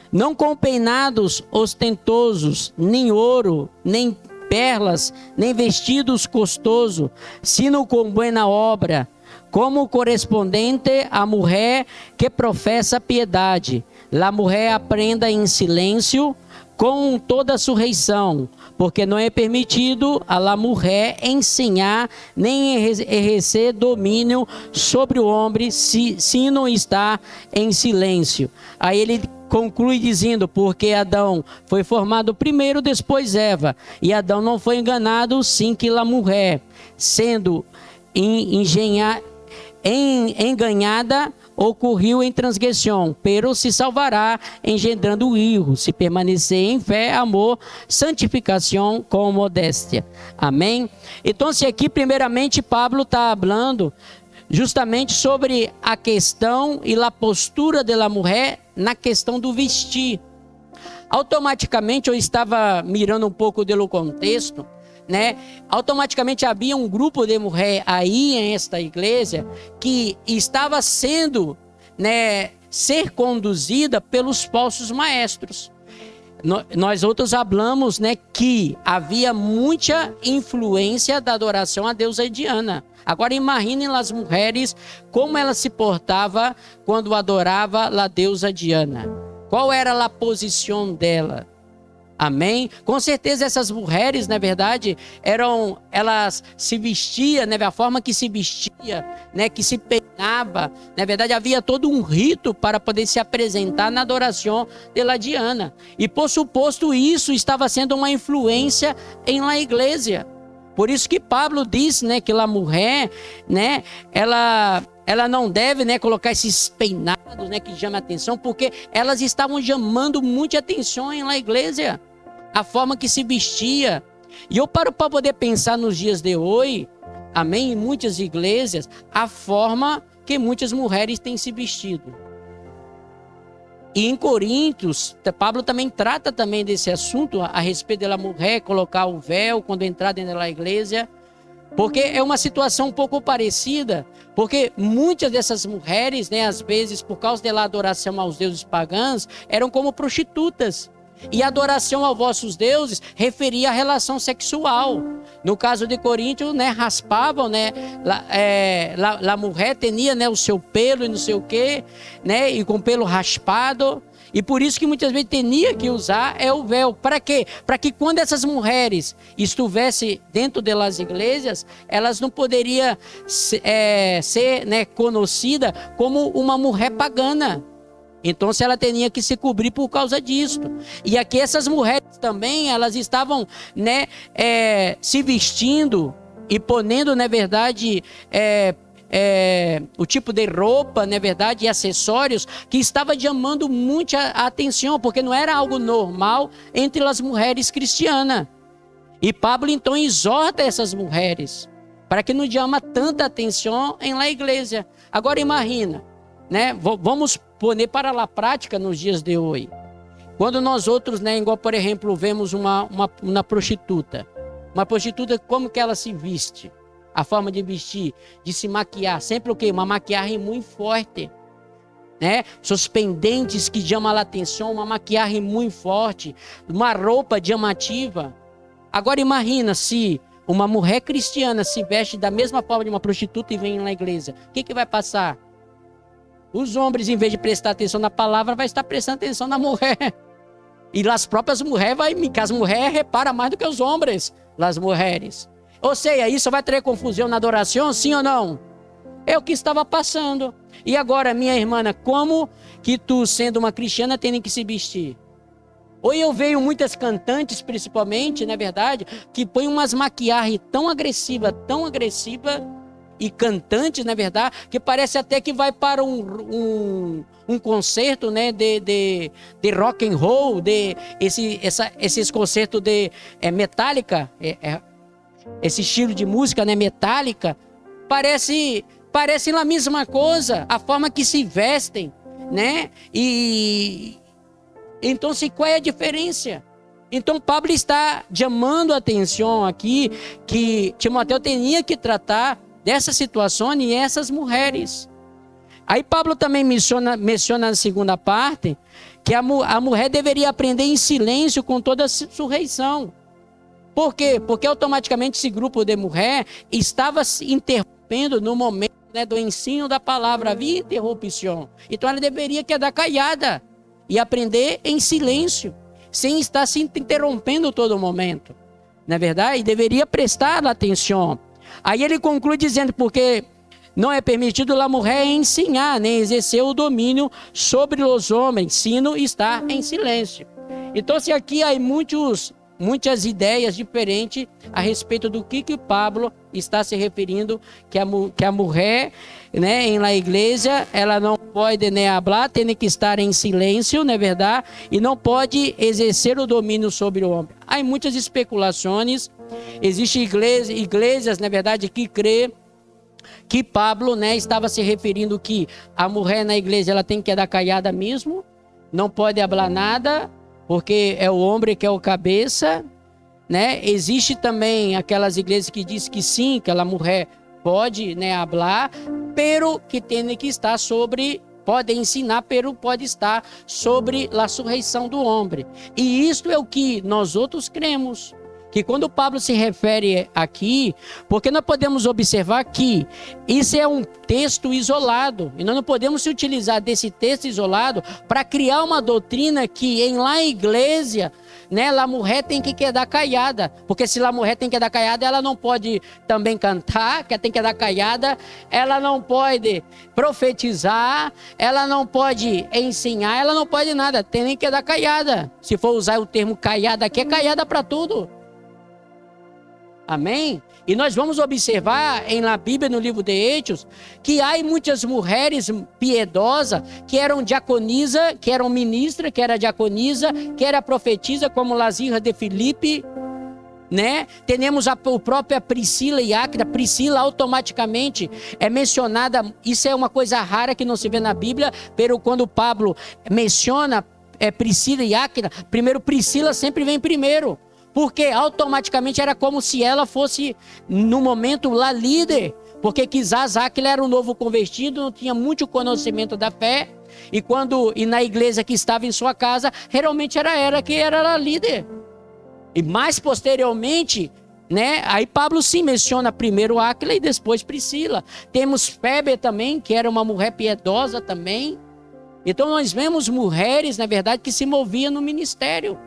não com peinados ostentosos, nem ouro, nem perlas, nem vestidos costosos, sino com buena obra, como correspondente à mulher que professa piedade. La mulher aprenda em silêncio, com toda surreição, porque não é permitido a la mulher ensinar nem exercer domínio sobre o homem se não está em silêncio. Aí ele conclui dizendo: porque Adão foi formado primeiro, depois Eva, e Adão não foi enganado, sim que a mulher, sendo enganada, ocorreu em transgressão, pero se salvará engendrando o hijo, se permanecer em fé, amor, santificação com modéstia. Amém? Então, se aqui primeiramente Pablo está falando justamente sobre a questão e a postura da mulher na questão do vestir. automaticamente eu estava mirando um pouco do contexto, né? Automaticamente havia um grupo de mulheres aí em esta igreja que estava sendo, né, ser conduzida pelos falsos maestros. Nós outros falamos, né, que havia muita influência da adoração à deusa Diana. Agora imaginem as mulheres como ela se portava quando adorava a deusa Diana. Qual era a posição dela? Amém? Com certeza essas mulheres, na verdade, elas se vestiam, né, a forma que se vestia, né, que se peinava. Na verdade, havia todo um rito para poder se apresentar na adoração de la Diana. E por suposto isso estava sendo uma influência em la igreja. Por isso que Pablo diz, né, que a mulher, né, ela não deve, né, colocar esses peinados, né, que chamam a atenção, porque elas estavam chamando muita atenção em la igreja. A forma que se vestia. E eu paro para poder pensar nos dias de hoje, amém, em muitas igrejas, a forma que muitas mulheres têm se vestido. E em Coríntios, Pablo também trata também desse assunto, a respeito da mulher colocar o véu quando entrar dentro da igreja. Porque é uma situação um pouco parecida, porque muitas dessas mulheres, né, às vezes, por causa da adoração aos deuses pagãos, eram como prostitutas. E a adoração aos vossos deuses referia à relação sexual. No caso de Coríntios, né, raspavam, né, a mulher tinha, né, o seu pelo e não sei o quê, né, e com pelo raspado. E por isso que muitas vezes tinha que usar o véu. Para quê? Para que quando essas mulheres estivessem dentro das igrejas, elas não poderiam ser, né, conhecida como uma mulher pagana. Então, ela tinha que se cobrir por causa disso. E aqui essas mulheres também, elas estavam, né, se vestindo e ponendo, na verdade, o tipo de roupa, na verdade, e acessórios que estava chamando muita atenção, porque não era algo normal entre as mulheres cristianas. E Pablo, então, exorta essas mulheres para que não chama tanta atenção em la igreja. Agora, imagina, né, vamos pôr para a prática nos dias de hoje. Quando nós outros, né, igual por exemplo, vemos uma prostituta. Uma prostituta, como que ela se veste? A forma de vestir, de se maquiar. Sempre o quê? Uma maquiagem muito forte. Né? Seus pendentes que chamam a atenção, uma maquiagem muito forte. Uma roupa chamativa. Agora imagina se uma mulher cristiana se veste da mesma forma de uma prostituta e vem na igreja. O que vai passar? Os homens, em vez de prestar atenção na palavra, vai estar prestando atenção na mulher. E as próprias mulheres, as mulheres reparam mais do que os homens, as mulheres. Ou seja, isso vai trazer confusão na adoração, sim ou não? É o que estava passando. E agora, minha irmã, como que tu, sendo uma cristiana, tem que se vestir? Hoje eu vejo muitas cantantes, principalmente, na verdade, que põem umas maquiagens tão agressivas, e cantantes, na verdade, que parece até que vai para um concerto, né, de rock and roll, esses concertos de Metallica, esse estilo de música, né, metálica, parece a mesma coisa, a forma que se vestem, né? E então, qual é a diferença? Então, Pablo está chamando a atenção aqui que Timóteo tinha que tratar dessa situação e essas mulheres. Aí Pablo também menciona na segunda parte que a mulher deveria aprender em silêncio com toda a sujeição. Por quê? Porque automaticamente esse grupo de mulher estava se interrompendo no momento, né, do ensino da palavra, havia interrupção. Então ela deveria quedar callada e aprender em silêncio, sem estar se interrompendo todo momento. Não é verdade? E deveria prestar atenção. Aí ele conclui dizendo, porque não é permitido a mulher ensinar, nem exercer o domínio sobre os homens, sino estar em silêncio. Então, se aqui há muitas ideias diferentes a respeito do que Pablo está se referindo, que a mulher, né, em la igreja, ela não pode, né, falar, tem que estar em silêncio, não é verdade? E não pode exercer o domínio sobre o homem. Há muitas especulações. Existem igrejas, na verdade, que crê que Pablo, né, estava se referindo que a mulher na igreja ela tem que quedar callada mesmo, não pode falar nada, porque é o homem que é o cabeça, né? Existe também aquelas igrejas que diz que sim, que a mulher pode, né, falar, pero que tem que estar sobre, pode ensinar, pero pode estar sobre a ressurreição do homem. E isto é o que nós outros cremos. Que quando Pablo se refere aqui, porque nós podemos observar que isso é um texto isolado, e nós não podemos se utilizar desse texto isolado para criar uma doutrina que em lá igreja, né, a mulher tem que quedar callada, porque se a mulher tem que quedar callada, ela não pode também cantar, que tem que quedar callada, ela não pode profetizar, ela não pode ensinar, ela não pode nada, tem que quedar callada. Se for usar o termo callada aqui, é callada para tudo. Amém? E nós vamos observar na Bíblia, no livro de Hechos, que há muitas mulheres piedosas que eram diaconisa, que eram ministra, que era diaconisa, que era profetisa, como Lazira de Filipe, né? Temos a própria Priscila e Áquila. Priscila automaticamente é mencionada, isso é uma coisa rara que não se vê na Bíblia, pero quando Pablo menciona Priscila e Áquila, primeiro Priscila sempre vem primeiro. Porque automaticamente era como se ela fosse, no momento, lá líder. Porque quizás Áquila era um novo convertido, não tinha muito conhecimento da fé. E na igreja que estava em sua casa, realmente era que era a líder. E mais posteriormente, né, aí Pablo sim menciona primeiro Áquila e depois Priscila. Temos Febe também, que era uma mulher piedosa também. Então nós vemos mulheres, na verdade, que se moviam no ministério.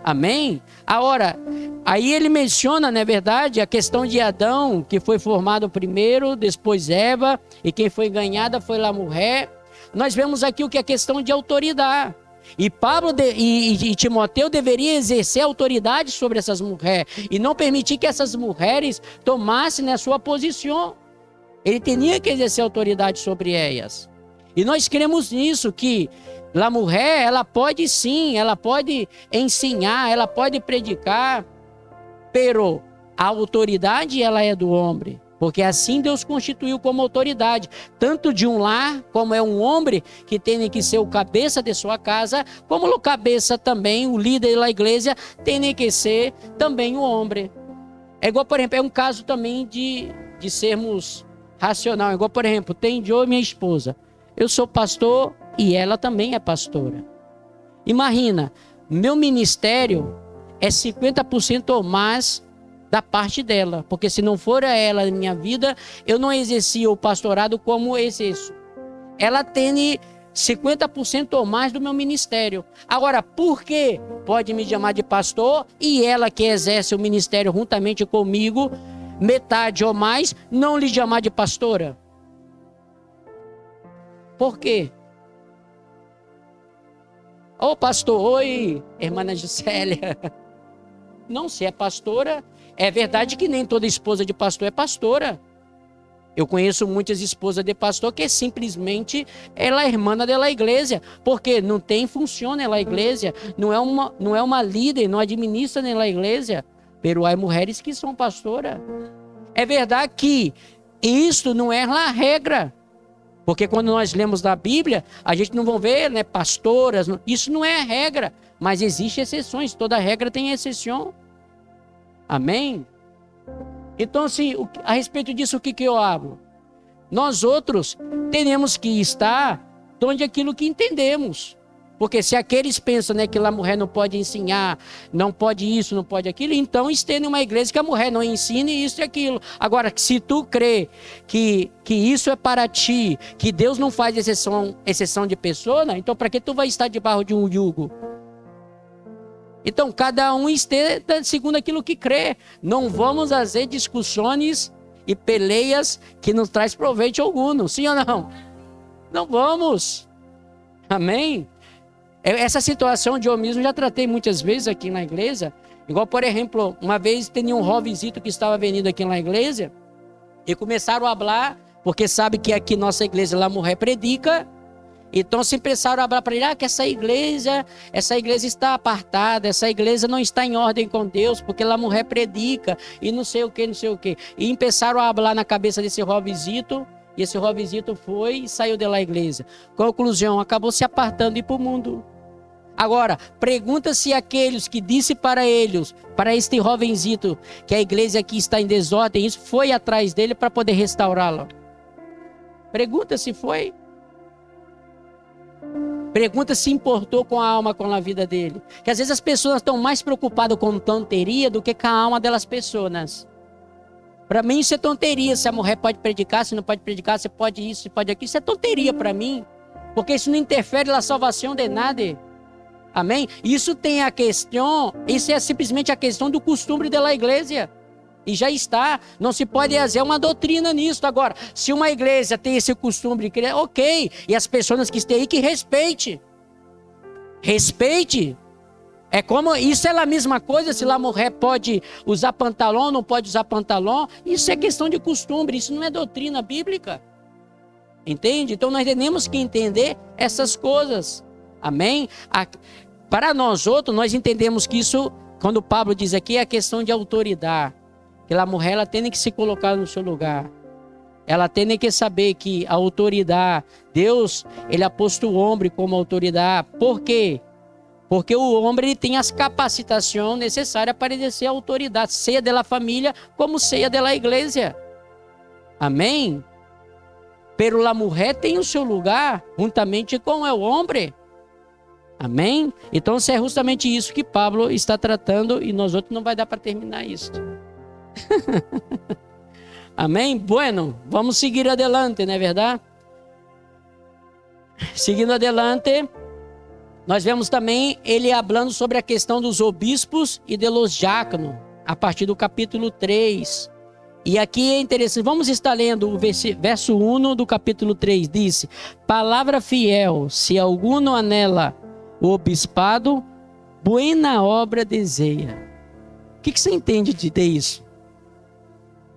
Amém? Agora, aí ele menciona, na verdade, a questão de Adão, que foi formado primeiro, depois Eva, e quem foi ganhada foi a mulher. Nós vemos aqui o que é questão de autoridade. E Pablo e Timóteo deveriam exercer autoridade sobre essas mulheres, e não permitir que essas mulheres tomassem a sua posição. Ele tinha que exercer autoridade sobre elas. E nós cremos nisso, que a mulher, ela pode sim, ela pode ensinar, ela pode predicar, pero a autoridade, ela é do homem, porque assim Deus constituiu como autoridade, tanto de um lar, como é um homem que tem que ser o cabeça de sua casa, como o cabeça também, o líder da igreja, tem que ser também o homem. É igual, por exemplo, é um caso também de sermos racional, é igual, por exemplo, tem eu e minha esposa, eu sou pastor, e ela também é pastora. Imagina, meu ministério é 50% ou mais da parte dela. Porque se não for ela na minha vida, eu não exercia o pastorado como exerço. Ela tem 50% ou mais do meu ministério. Agora, por que pode me chamar de pastor e ela que exerce o ministério juntamente comigo, metade ou mais, não lhe chamar de pastora? Por quê? Ô pastor, oi, irmã Gisélia. Não, se é pastora, é verdade que nem toda esposa de pastor é pastora. Eu conheço muitas esposas de pastor que simplesmente ela é irmã da igreja, porque não tem função na igreja, não é uma líder, não administra na igreja, pero há mulheres que são pastoras. É verdade que isso não é a regra. Porque quando nós lemos da Bíblia, a gente não vai ver, né, pastoras, isso não é a regra, mas existem exceções, toda regra tem exceção. Amém? Então, assim, a respeito disso, o que eu hablo? Nós outros teremos que estar onde aquilo que entendemos. Porque se aqueles pensam, né, que a mulher não pode ensinar, não pode isso, não pode aquilo, então esteja uma igreja que a mulher não ensine isso e aquilo. Agora, se tu crê que isso é para ti, que Deus não faz exceção de pessoa, né, então para que tu vai estar debaixo de um jugo? Então, cada um esteja segundo aquilo que crê. Não vamos fazer discussões e peleias que nos traz proveito algum, sim ou não? Não vamos. Amém? Essa situação de eu mesmo já tratei muitas vezes aqui na igreja. Igual, por exemplo, uma vez tinha um jovenzito que estava vindo aqui na igreja e começaram a falar, porque sabe que aqui nossa igreja, lá a mulher predica. Então se começaram a falar para ele, que essa igreja está apartada, essa igreja não está em ordem com Deus, porque lá a mulher predica e não sei o que, não sei o que. E começaram a falar na cabeça desse jovenzito, e esse jovenzito foi e saiu da igreja. Conclusão, acabou se apartando e ir para o mundo. Agora, pergunta se aqueles que disse para eles, para este jovenzito, que a igreja aqui está em desordem, isso foi atrás dele para poder restaurá-lo. Pergunta se foi. Pergunta se importou com a alma, com a vida dele. Que às vezes as pessoas estão mais preocupadas com tonteria do que com a alma delas pessoas. Para mim isso é tonteria. Se a mulher pode predicar, se não pode predicar, se pode isso, se pode aquilo. Isso é tonteria para mim. Porque isso não interfere na salvação de nada. Amém? Isso tem a questão, isso é simplesmente a questão do costume da igreja. E já está, não se pode fazer uma doutrina nisso. Agora, se uma igreja tem esse costume de criar, ok, e as pessoas que estão aí que respeite. Respeite. É como, isso é a mesma coisa, se a mulher pode usar pantalão, não pode usar pantalão, isso é questão de costume, isso não é doutrina bíblica. Entende? Então nós temos que entender essas coisas. Amém? Para nós outros, nós entendemos que isso, quando Pablo diz aqui, é a questão de autoridade. Que a mulher ela tem que se colocar no seu lugar. Ela tem que saber que a autoridade, Deus, ele aposta o homem como autoridade. Por quê? Porque o homem ele tem as capacitações necessárias para exercer a autoridade, seja da família como seja da igreja. Amém? Pero a mulher tem o seu lugar juntamente com o homem. Amém? Então é justamente isso que Pablo está tratando e nós outros não vai dar para terminar isso. Amém? Bueno, vamos seguir adelante, não é verdade? Seguindo adelante, nós vemos também ele falando sobre a questão dos obispos e de los diáconos, a partir do capítulo 3. E aqui é interessante, vamos estar lendo o verso 1 do capítulo 3, diz: palavra fiel, se algum não anela o obispado, buena obra deseja. O que você entende de isso?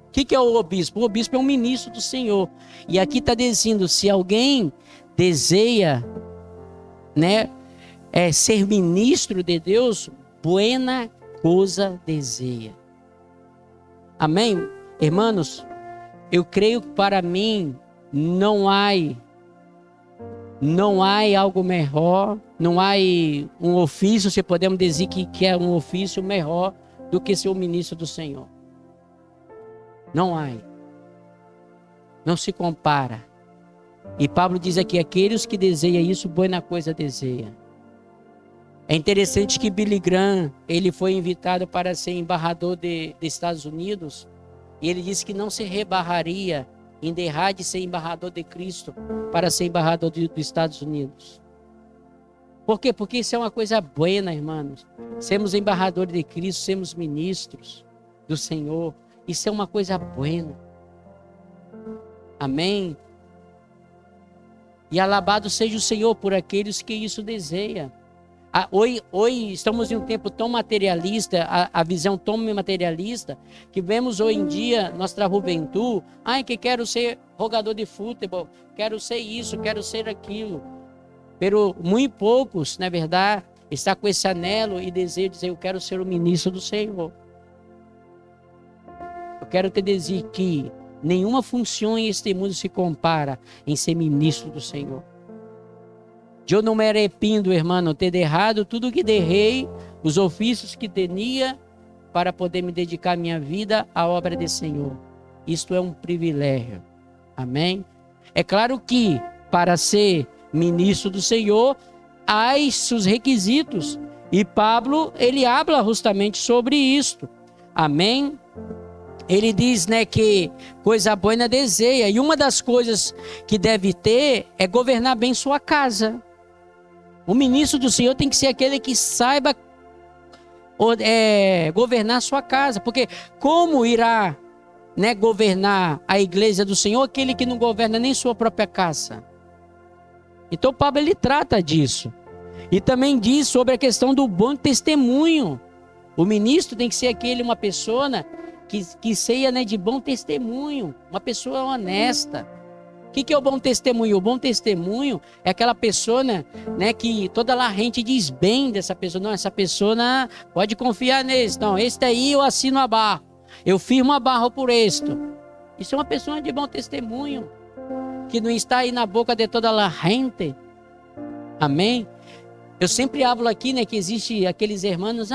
O que é o obispo? O obispo é um ministro do Senhor. E aqui está dizendo, se alguém deseja, né, ser ministro de Deus, buena coisa deseja. Amém? Irmãos, eu creio que para mim não há algo melhor, não há um ofício, se podemos dizer que é um ofício melhor do que ser o ministro do Senhor. Não há. Não se compara. E Pablo diz aqui, aqueles que desejam isso, boa coisa deseja. É interessante que Billy Graham, ele foi invitado para ser embaixador dos Estados Unidos, e ele disse que não se rebarraria em deixar de ser embaixador de Cristo para ser embaixador dos Estados Unidos. Por quê? Porque isso é uma coisa boa, irmãos. Sermos embaixadores de Cristo, sermos ministros do Senhor. Isso é uma coisa boa. Amém? E alabado seja o Senhor por aqueles que isso desejam. Hoje estamos em um tempo tão materialista, a visão tão materialista, que vemos hoje em dia, nossa juventude, que quero ser jogador de futebol, quero ser isso, quero ser aquilo. Pero muito poucos, na verdade, está com esse anelo e desejo de dizer, eu quero ser o ministro do Senhor. Eu quero te dizer que nenhuma função em este mundo se compara em ser ministro do Senhor. Eu não me arrependo, irmão, ter errado tudo que derrei, os ofícios que tinha, para poder me dedicar minha vida à obra do Senhor. Isto é um privilégio. Amém? É claro que, para ser ministro do Senhor, há seus requisitos. E Pablo, ele habla justamente sobre isto. Amém? Ele diz, né, que coisa boa deseja. E uma das coisas que deve ter é governar bem sua casa. O ministro do Senhor tem que ser aquele que saiba governar sua casa. Porque como irá, né, governar a igreja do Senhor aquele que não governa nem sua própria casa? Então Pablo ele trata disso. E também diz sobre a questão do bom testemunho. O ministro tem que ser uma pessoa que seja, né, de bom testemunho. Uma pessoa honesta. O que é o bom testemunho? O bom testemunho é aquela pessoa, né, que toda a gente diz bem dessa pessoa. Não, essa pessoa pode confiar nesse. Não, este aí eu assino a barra. Eu firmo a barra por este. Isso é uma pessoa de bom testemunho. Que não está aí na boca de toda a gente. Amém? Eu sempre hablo aqui, né, que existe aqueles irmãos,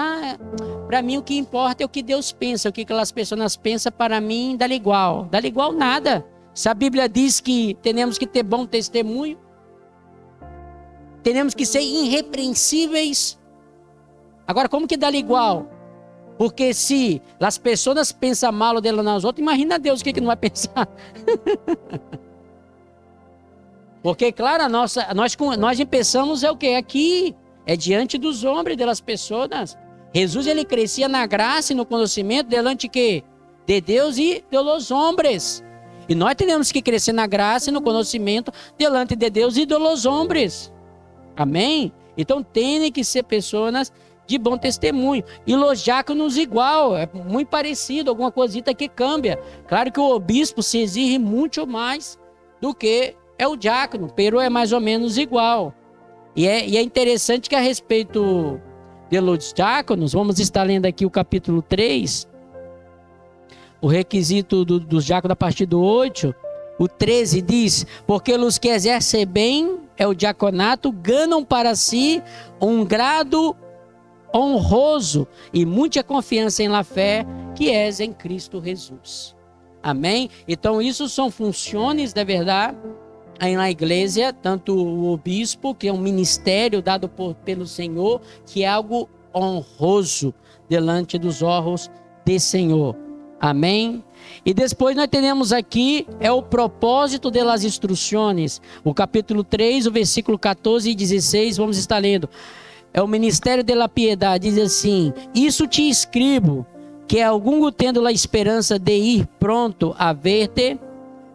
para mim o que importa é o que Deus pensa, o que aquelas pessoas pensam, para mim dá igual. Dá igual nada. Se a Bíblia diz que temos que ter bom testemunho, temos que ser irrepreensíveis. Agora, como que dá igual? Porque se as pessoas pensam mal dela nas outras, imagina Deus o que não vai pensar. Porque, claro, nós pensamos é o quê? Aqui é diante dos homens, das pessoas. Jesus, ele crescia na graça e no conhecimento delante de Deus e dos homens. E nós temos que crescer na graça e no conhecimento delante de Deus e dos homens. Amém? Então, tem que ser pessoas de bom testemunho. E os diáconos igual, é muito parecido, alguma coisita que cambia. Claro que o bispo se exige muito mais do que é o diácono, pero é mais ou menos igual. E é interessante que a respeito dos diáconos, vamos estar lendo aqui o capítulo 3, o requisito dos diáconos a partir do 8, o 13 diz, porque os que exercem bem o diaconato ganham para si um grado honroso e muita confiança em la fé que és em Cristo Jesus. Amém? Então isso são funções, de verdade, aí na igreja, tanto o bispo, que é um ministério dado pelo Senhor, que é algo honroso delante dos olhos do Senhor. Amém? E depois nós temos aqui, o propósito das instruções. O capítulo 3, o versículo 14 e 16, vamos estar lendo. É o ministério da piedade, diz assim, isso te escrevo, que algum tendo a esperança de ir pronto a ver-te,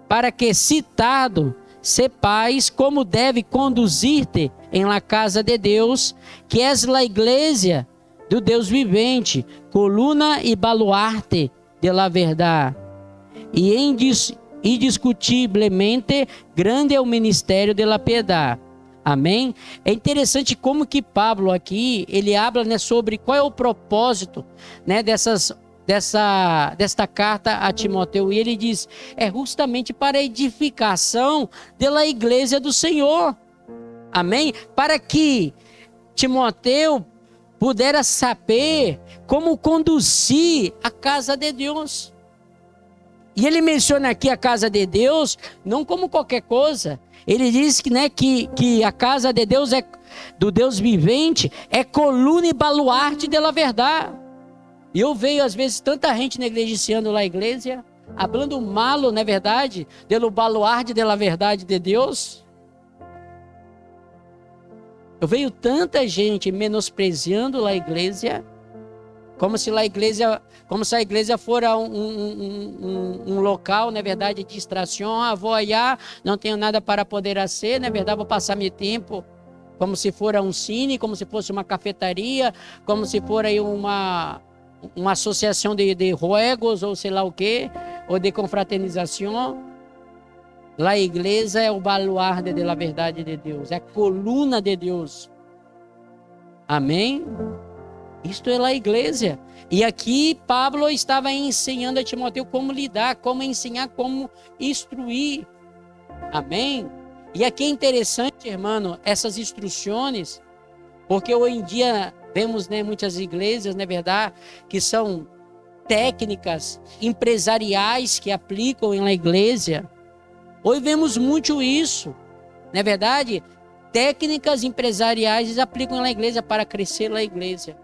para que citado sepais como deve conduzir-te em la casa de Deus, que és la igreja do Deus vivente, coluna e baluarte de la verdade. E indiscutivelmente grande é o ministério de la piedade. Amém? É interessante como que Pablo aqui, ele habla, né, sobre qual é o propósito, né, desta carta a Timóteo. E ele diz, é justamente para a edificação da igreja do Senhor. Amém? Para que Timóteo pudera saber como conduzir a casa de Deus. E ele menciona aqui a casa de Deus, não como qualquer coisa. Ele diz que, né, que a casa de Deus é do Deus vivente, é coluna e baluarte da verdade. E eu vejo às vezes tanta gente negligenciando lá a igreja, falando malo, não é verdade, pelo baluarte da verdade de Deus. Eu vejo tanta gente menosprezando lá a igreja, como se a igreja fora um local, na verdade, de distração. Vou olhar, não tenho nada para poder fazer, na verdade, vou passar meu tempo como se fora um cine, como se fosse uma cafetaria, como se fora aí uma associação de juegos, ou sei lá o quê, ou de confraternização. Lá a igreja é o baluarte da verdade de Deus, é a coluna de Deus. Amém? Isto é a igreja. E aqui Pablo estava ensinando a Timóteo como lidar, como ensinar, como instruir. Amém? E aqui é interessante, irmão, essas instruções, porque hoje em dia vemos, né, muitas igrejas, não é verdade, que são técnicas empresariais que aplicam na igreja. Hoje vemos muito isso, não é verdade? Técnicas empresariais aplicam na igreja para crescer na igreja.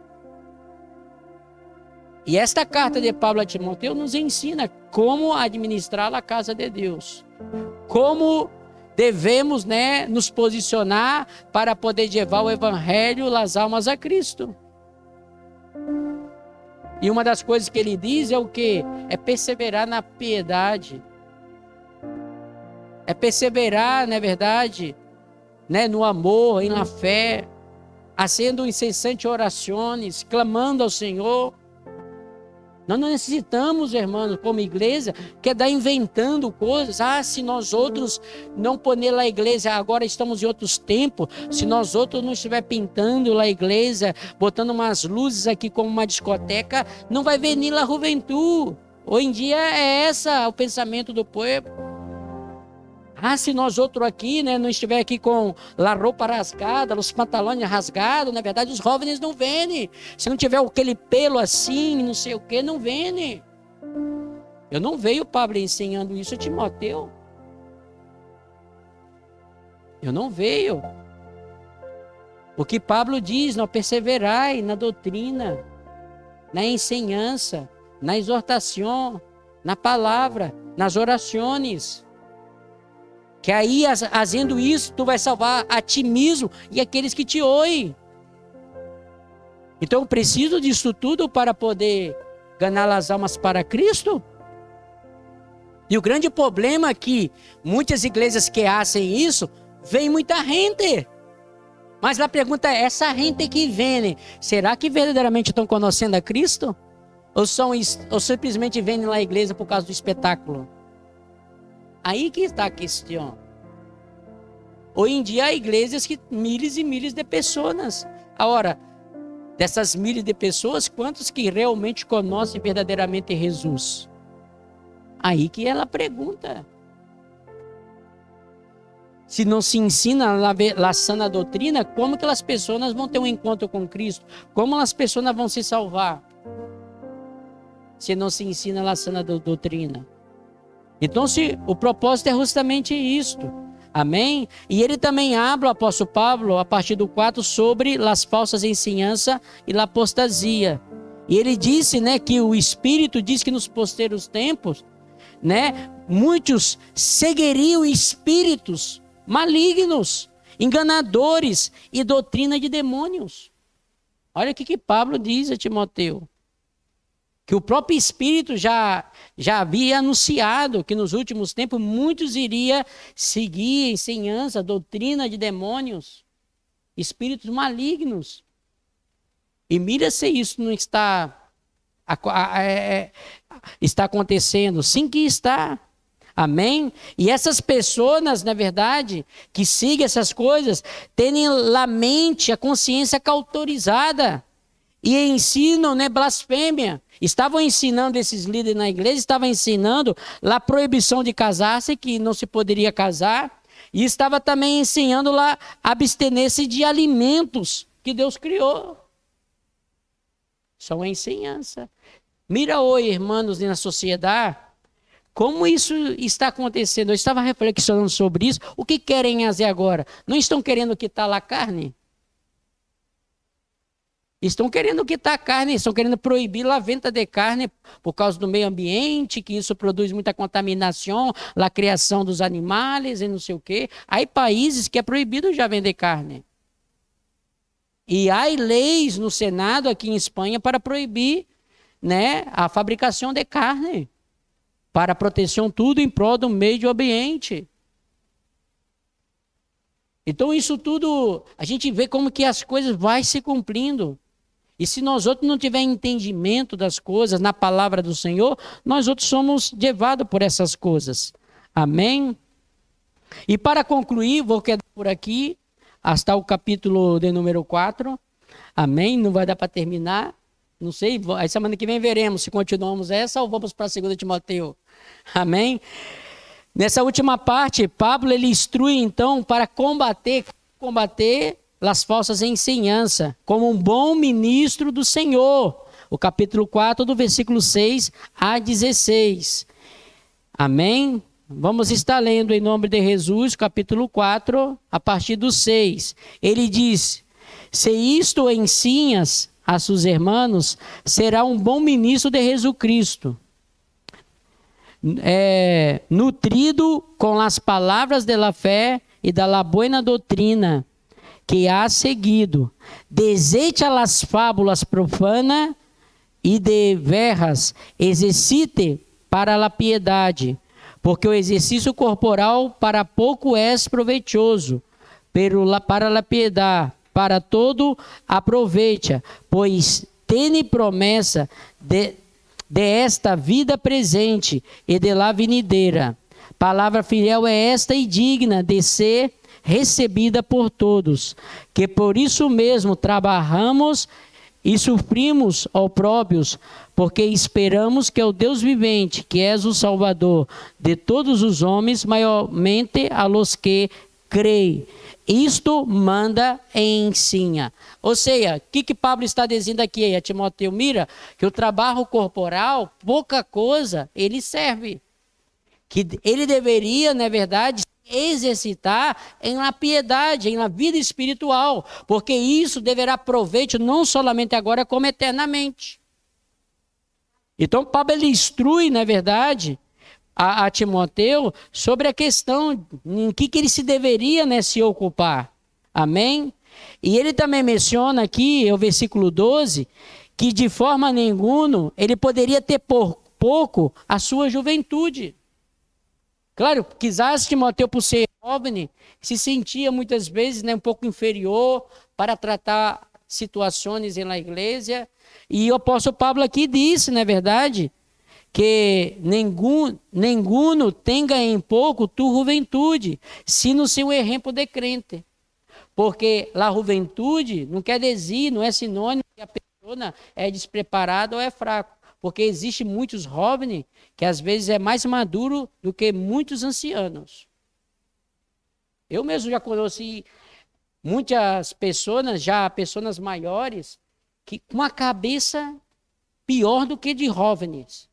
E esta carta de Pablo a Timóteo nos ensina como administrar a casa de Deus. Como devemos, né, nos posicionar para poder levar o evangelho, as almas a Cristo. E uma das coisas que ele diz é o quê? É perseverar na piedade. É perseverar, na verdade, né, no amor, na fé, fazendo incessantes orações, clamando ao Senhor. Nós não necessitamos, irmãos, como igreja, que é dar inventando coisas. Se nós outros não poner lá a igreja, agora estamos em outros tempos. Se nós outros não estiver pintando lá a igreja, botando umas luzes aqui como uma discoteca, não vai venir lá a juventude. Hoje em dia é esse o pensamento do povo. Se nós outros aqui, né, não estiver aqui com a roupa rasgada, os pantalões rasgados, na verdade os jovens não vêm. Se não tiver aquele pelo assim, não sei o que, não vêm. Eu não vejo Pablo ensinando isso a Timóteo. Eu não vejo. O que Pablo diz, não perseverai na doutrina, na ensinança, na exortação, na palavra, nas orações. Que aí, fazendo isso, tu vai salvar a ti mesmo e aqueles que te ouvem. Então, eu preciso disso tudo para poder ganhar as almas para Cristo. E o grande problema é que muitas igrejas que fazem isso, vem muita gente. Mas a pergunta é, essa gente que vem, será que verdadeiramente estão conhecendo a Cristo? Ou simplesmente vêm na igreja por causa do espetáculo? Aí que está a questão. Hoje em dia há igrejas que milhares e milhares de pessoas. Agora, dessas milhares de pessoas, quantos que realmente conhecem verdadeiramente Jesus? Aí que ela pergunta. Se não se ensina a sã doutrina, como que as pessoas vão ter um encontro com Cristo? Como as pessoas vão se salvar? Se não se ensina a sã doutrina. Então, o propósito é justamente isto. Amém? E ele também abre, o apóstolo Pablo, a partir do 4, sobre as falsas ensinanças e a apostasia. E ele disse, né, que o Espírito diz que nos posteriores tempos, né, muitos seguiriam espíritos malignos, enganadores e doutrina de demônios. Olha o que Pablo diz a Timóteo. Que o próprio Espírito já havia anunciado que nos últimos tempos muitos iriam seguir a ensinança, a doutrina de demônios, espíritos malignos. E mira se isso não está acontecendo. Sim que está. Amém? E essas pessoas, na verdade, que seguem essas coisas, têm a mente, a consciência cauterizada. E ensinam, né, blasfêmia. Estavam ensinando esses líderes na igreja, estavam ensinando a proibição de casar-se, que não se poderia casar. E estava também ensinando lá abster-se de alimentos que Deus criou. São a ensinança. Mira hoje, irmãos, na sociedade, como isso está acontecendo. Eu estava reflexionando sobre isso. O que querem fazer agora? Não estão querendo quitar a carne? Estão querendo quitar a carne, estão querendo proibir a venda de carne por causa do meio ambiente, que isso produz muita contaminação, a criação dos animais e não sei o quê. Há países que é proibido já vender carne. E há leis no Senado aqui em Espanha para proibir, né, a fabricação de carne, para proteção tudo em prol do meio ambiente. Então isso tudo, a gente vê como que as coisas vão se cumprindo. E se nós outros não tivermos entendimento das coisas na palavra do Senhor, nós outros somos levados por essas coisas. Amém? E para concluir, vou quedar por aqui, até o capítulo de número 4. Amém? Não vai dar para terminar. Não sei, a semana que vem veremos se continuamos essa ou vamos para a 2 Timóteo. Amém? Nessa última parte, Pablo ele instrui então para combater as falsas ensinanças, como um bom ministro do Senhor. O capítulo 4, do versículo 6 a 16. Amém? Vamos estar lendo em nome de Jesus, capítulo 4, a partir do 6. Ele diz: se isto ensinas a seus irmãos, será um bom ministro de Jesus Cristo, nutrido com as palavras da fé e da boa doutrina que há seguido. Deseja as fábulas profanas e de verras, exercite para a piedade, porque o exercício corporal para pouco é proveitoso, para a piedade, para todo aproveita, pois tem promessa de esta vida presente e de lá vinideira. Palavra fiel é esta e digna de ser recebida por todos, que por isso mesmo trabalhamos e sofrimos opróbios, porque esperamos que o Deus vivente, que és o Salvador de todos os homens, maiormente a los que creem. Isto manda e ensina. Ou seja, o que Pablo está dizendo aqui a Timóteo? Mira, que o trabalho corporal, pouca coisa, ele serve. Que ele deveria, na verdade, exercitar em uma piedade, em uma vida espiritual, porque isso deverá proveito não somente agora, como eternamente. Então, Pablo ele instrui, na verdade, a Timóteo sobre a questão em que ele se deveria, né, se ocupar. Amém? E ele também menciona aqui, o versículo 12, que de forma nenhuma ele poderia ter por pouco a sua juventude. Claro, quizás Timóteo, por ser jovem, se sentia muitas vezes, né, um pouco inferior para tratar situações na igreja. E o apóstolo Pablo aqui disse, na verdade, que nenhum tenha em pouco tu juventude, sino seu exemplo de crente. Porque a juventude não quer dizer, não é sinônimo que a pessoa é despreparada ou é fraco. Porque existe muitos jovens que às vezes é mais maduro do que muitos ancianos. Eu mesmo já conheci muitas pessoas, já pessoas maiores, que com a cabeça pior do que de jovens.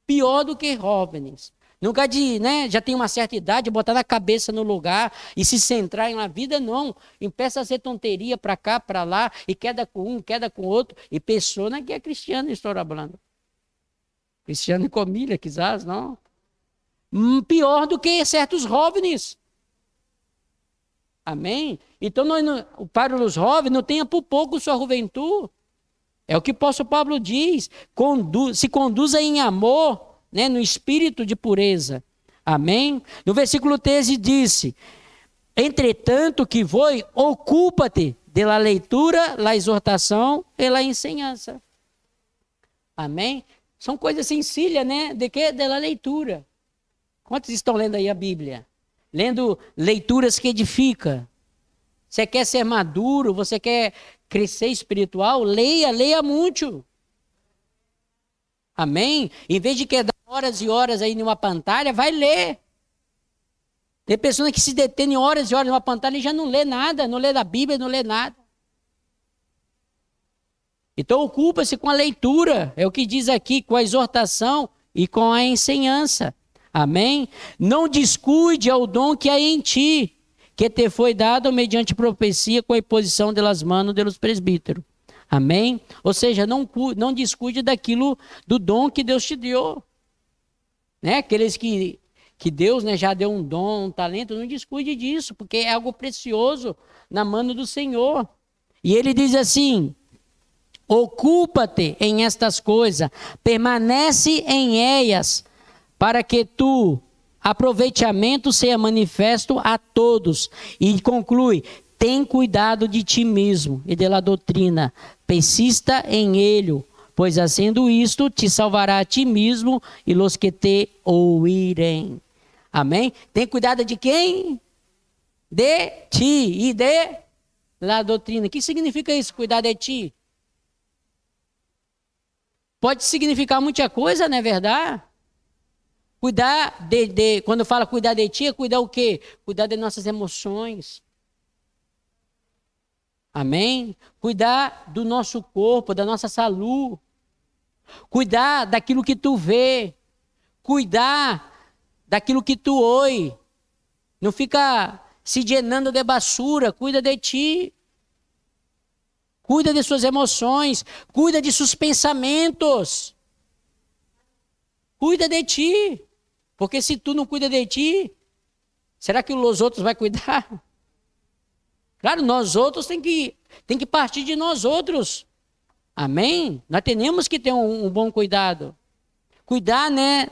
Pior do que jovens. No lugar de, né, já tem uma certa idade, botar a cabeça no lugar e se centrar na vida, não. Empeça a ser tonteria para cá, para lá, e queda com um, queda com outro. E pessoa que é cristiana, estou falando. Cristiano com milha, quizás, não. Pior do que certos jovens. Amém? Então, para os jovens, não tenha por pouco sua juventude. É o que o apóstolo Pablo diz. Se conduza em amor, né, no espírito de pureza. Amém? No versículo 13 disse: entretanto que foi, ocupa-te da leitura, da exortação e da ensinança. Amém? São coisas sencillas, né? De que? Da leitura. Quantos estão lendo aí a Bíblia? Lendo leituras que edificam. Você quer ser maduro, você quer crescer espiritual? Leia muito. Amém? Em vez de quedar horas e horas aí numa pantalha, vai ler. Tem pessoas que se detêm horas e horas numa pantalha e já não lê nada, não lê da Bíblia, não lê nada. Então ocupa-se com a leitura, é o que diz aqui, com a exortação e com a ensinança. Amém? Não descuide ao dom que há em ti, que te foi dado mediante profecia com a imposição das mãos dos presbíteros. Amém? Ou seja, não descuide daquilo, do dom que Deus te deu. Né? Aqueles que Deus, né, já deu um dom, um talento, não descuide disso, porque é algo precioso na mão do Senhor. E ele diz assim: ocupa-te em estas coisas, permanece em elas, para que tu aproveitamento seja manifesto a todos. E conclui: tem cuidado de ti mesmo e da doutrina, persista em ele, pois fazendo isto te salvará a ti mesmo e los que te ouvirem. Amém? Tem cuidado de quem? De ti e de la doutrina. O que significa isso, cuidar de ti? Pode significar muita coisa, não é verdade? Cuidar quando fala cuidar de ti, é cuidar o quê? Cuidar de nossas emoções. Amém? Cuidar do nosso corpo, da nossa saúde. Cuidar daquilo que tu vê. Cuidar daquilo que tu ouve. Não fica se llenando de basura. Cuida de ti. Cuida de suas emoções. Cuida de seus pensamentos. Cuida de ti. Porque se tu não cuida de ti, será que os outros vão cuidar? Claro, nós outros tem que partir de nós outros. Amém? Nós temos que ter um bom cuidado. Cuidar, né,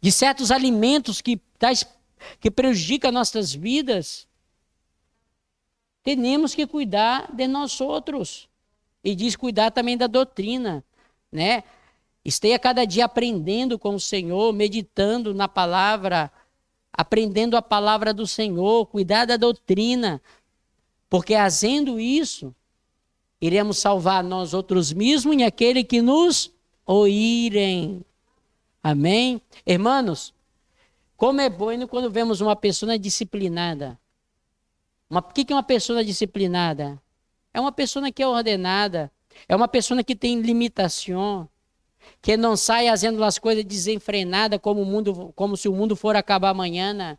de certos alimentos que prejudicam nossas vidas. Temos que cuidar de nós outros. E diz cuidar também da doutrina, né? Esteja cada dia aprendendo com o Senhor, meditando na palavra, aprendendo a palavra do Senhor, cuidar da doutrina. Porque fazendo isso, iremos salvar nós outros mesmos e aquele que nos ouvirem. Amém? Irmãos, como é bom quando vemos uma pessoa disciplinada. O que é uma pessoa disciplinada? É uma pessoa que é ordenada, é uma pessoa que tem limitação, que não sai fazendo as coisas desenfrenadas como se o mundo for acabar amanhã,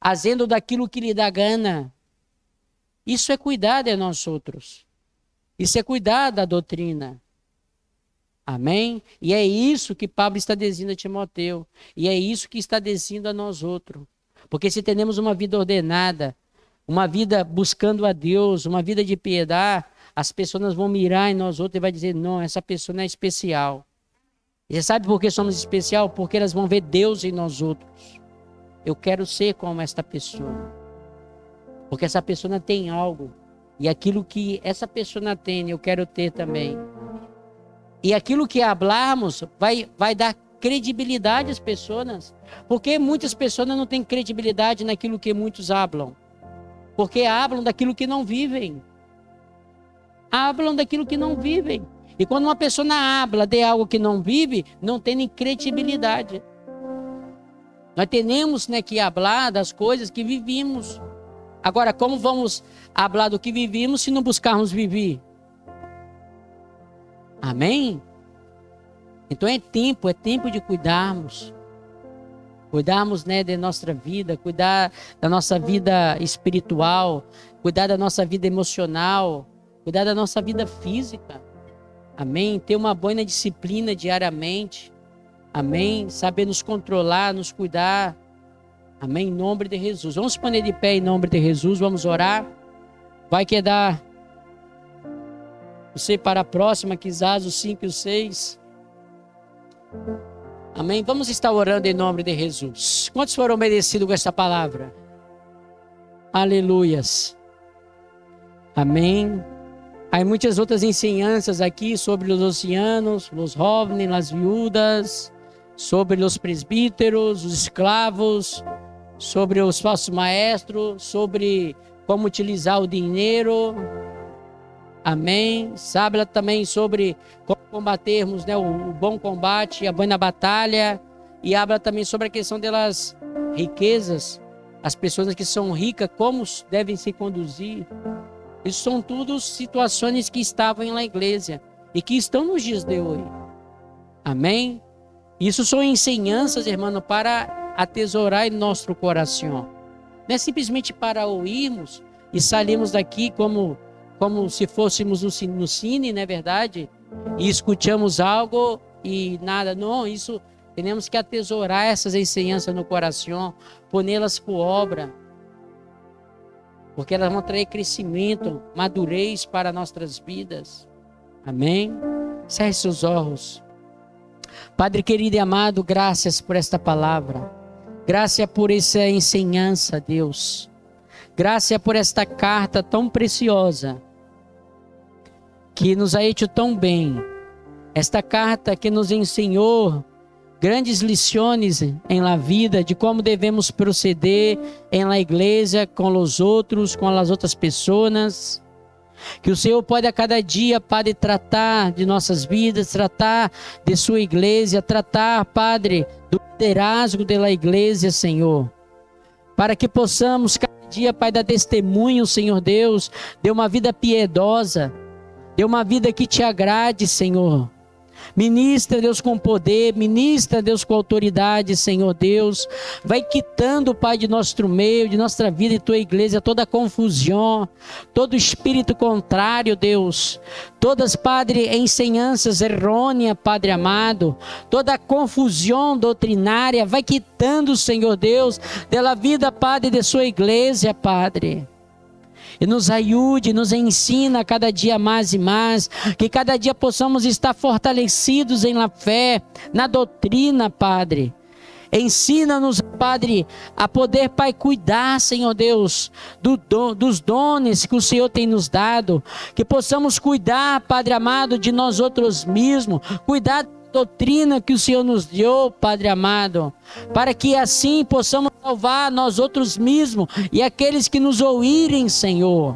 fazendo daquilo que lhe dá gana. Isso é cuidar de nós outros. Isso é cuidar da doutrina. Amém? E é isso que Pablo está dizendo a Timóteo. E é isso que está dizendo a nós outros. Porque se temos uma vida ordenada, uma vida buscando a Deus, uma vida de piedade, as pessoas vão mirar em nós outros e vai dizer, não, essa pessoa não é especial. E você sabe por que somos especial? Porque elas vão ver Deus em nós outros. Eu quero ser como esta pessoa. Porque essa pessoa tem algo. E aquilo que essa pessoa tem, eu quero ter também. E aquilo que hablarmos vai dar credibilidade às pessoas. Porque muitas pessoas não têm credibilidade naquilo que muitos hablam. Porque hablam daquilo que não vivem. Hablam daquilo que não vivem. E quando uma pessoa habla de algo que não vive, não tem nem credibilidade. Nós temos que hablar das coisas que vivimos. Agora, como vamos falar do que vivimos se não buscarmos viver? Amém? Então é tempo de cuidarmos. Cuidarmos de nossa vida, cuidar da nossa vida espiritual, cuidar da nossa vida emocional, cuidar da nossa vida física. Amém? Ter uma boa disciplina diariamente. Amém? Saber nos controlar, nos cuidar. Amém? Em nome de Jesus. Vamos pôr de pé em nome de Jesus, vamos orar. Vai quedar você para a próxima, quizás os 5 e os 6. Amém? Vamos estar orando em nome de Jesus. Quantos foram merecidos com esta palavra? Aleluias. Amém. Há muitas outras ensinanças aqui sobre os ancianos, os jovens, as viúvas, sobre os presbíteros, os escravos, sobre os falsos maestros, sobre como utilizar o dinheiro. Amém. Sabe também sobre como combatermos o bom combate, a boa batalha. E habla também sobre a questão das riquezas. As pessoas que são ricas, como devem se conduzir. Isso são tudo situações que estavam na igreja e que estão nos dias de hoje. Amém? Isso são ensinanças, irmão, para atesourar em nosso coração. Não é simplesmente para ouvirmos e sairmos daqui como se fôssemos no cine, não é verdade? E escutamos algo e nada. Não, isso temos que atesourar essas ensinanças no coração, pô-las por obra. Porque elas vão trazer crescimento, madurez para nossas vidas. Amém? Cerre seus olhos. Padre querido e amado, graças por esta palavra. Graças por essa ensinança, Deus. Graças por esta carta tão preciosa, que nos ha hecho tão bem. Esta carta que nos ensinou grandes lições em la vida, de como devemos proceder em la igreja, com os outros, com as outras pessoas. Que o Senhor pode a cada dia, Padre, tratar de nossas vidas, tratar de sua igreja, tratar, Padre, do liderazgo da igreja, Senhor. Para que possamos cada dia, Pai, dar testemunho, Senhor Deus, de uma vida piedosa, de uma vida que te agrade, Senhor. Ministra, Deus, com poder, ministra, Deus, com autoridade, Senhor Deus. Vai quitando, Pai, de nosso meio, de nossa vida e tua igreja, toda confusão, todo espírito contrário, Deus. Todas, Padre, ensinanças errôneas, Padre amado. Toda confusão doutrinária, vai quitando, Senhor Deus, dela vida, Padre, de sua igreja, Padre. E nos ajude, nos ensina cada dia mais e mais, que cada dia possamos estar fortalecidos em la fé, na doutrina, Padre. Ensina-nos, Padre, a poder, Pai, cuidar, Senhor Deus, dos dones que o Senhor tem nos dado, que possamos cuidar, Padre amado, de nós outros mesmos, cuidar doutrina que o Senhor nos deu, Padre amado, para que assim possamos salvar nós outros mesmos e aqueles que nos ouvirem, Senhor.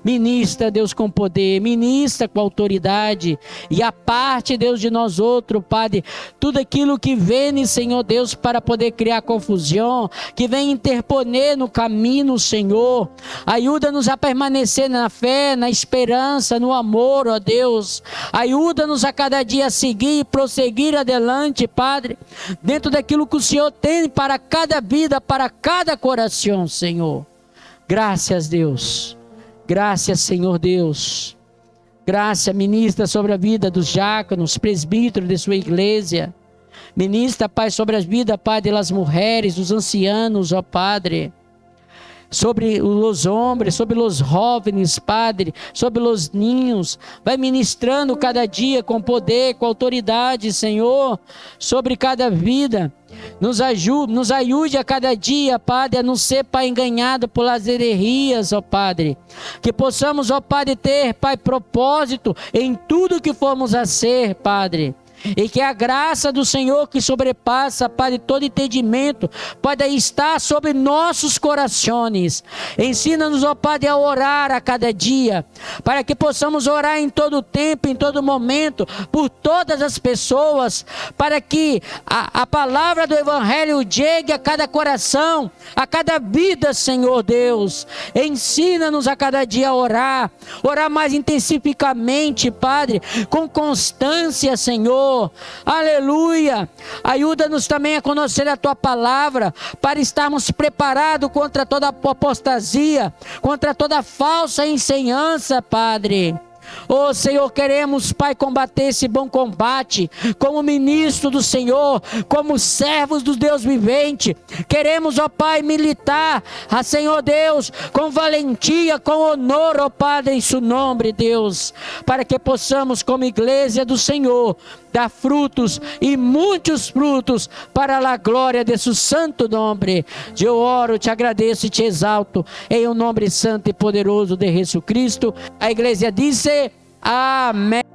Ministra, Deus, com poder, ministra com autoridade, e a parte, Deus, de nós outros, Padre, tudo aquilo que vem, Senhor Deus, para poder criar confusão, que vem interponer no caminho, Senhor, ajuda-nos a permanecer na fé, na esperança, no amor, ó Deus, ajuda-nos a cada dia seguir, prosseguir adelante, Padre, dentro daquilo que o Senhor tem para cada vida, para cada coração, Senhor. Graças, Deus. Graças, Senhor Deus. Graça, ministra sobre a vida dos diáconos, presbíteros de sua igreja. Ministra, Pai, sobre as vidas, Pai, das mulheres, dos ancianos, ó Padre. Sobre os homens, sobre os jovens, Padre, sobre os ninhos. Vai ministrando cada dia com poder, com autoridade, Senhor, sobre cada vida. Nos ajude a cada dia, Padre, a não ser, Pai, enganado por heresias, ó Padre. Que possamos, ó Padre, ter, Pai, propósito em tudo que formos a ser, Padre. E que a graça do Senhor, que sobrepassa, Pai, todo entendimento, pode estar sobre nossos corações. Ensina-nos, ó Padre, a orar a cada dia, para que possamos orar em todo tempo, em todo momento, por todas as pessoas, para que a palavra do Evangelho chegue a cada coração, a cada vida, Senhor Deus. Ensina-nos a cada dia a orar mais intensificamente, Padre, com constância, Senhor. Aleluia. Ajuda-nos também a conhecer a Tua palavra, para estarmos preparados contra toda apostasia, contra toda falsa ensinança, Padre. Oh Senhor, queremos, Pai, combater esse bom combate, como ministro do Senhor, como servos do Deus vivente. Queremos, ó Pai, militar, Senhor Deus, com valentia, com honor, ó Padre, em seu nome, Deus, para que possamos, como igreja do Senhor, dar frutos e muitos frutos para a glória de seu santo nome. Eu oro, te agradeço e te exalto em o nome santo e poderoso de Jesus Cristo. A igreja disse: amém.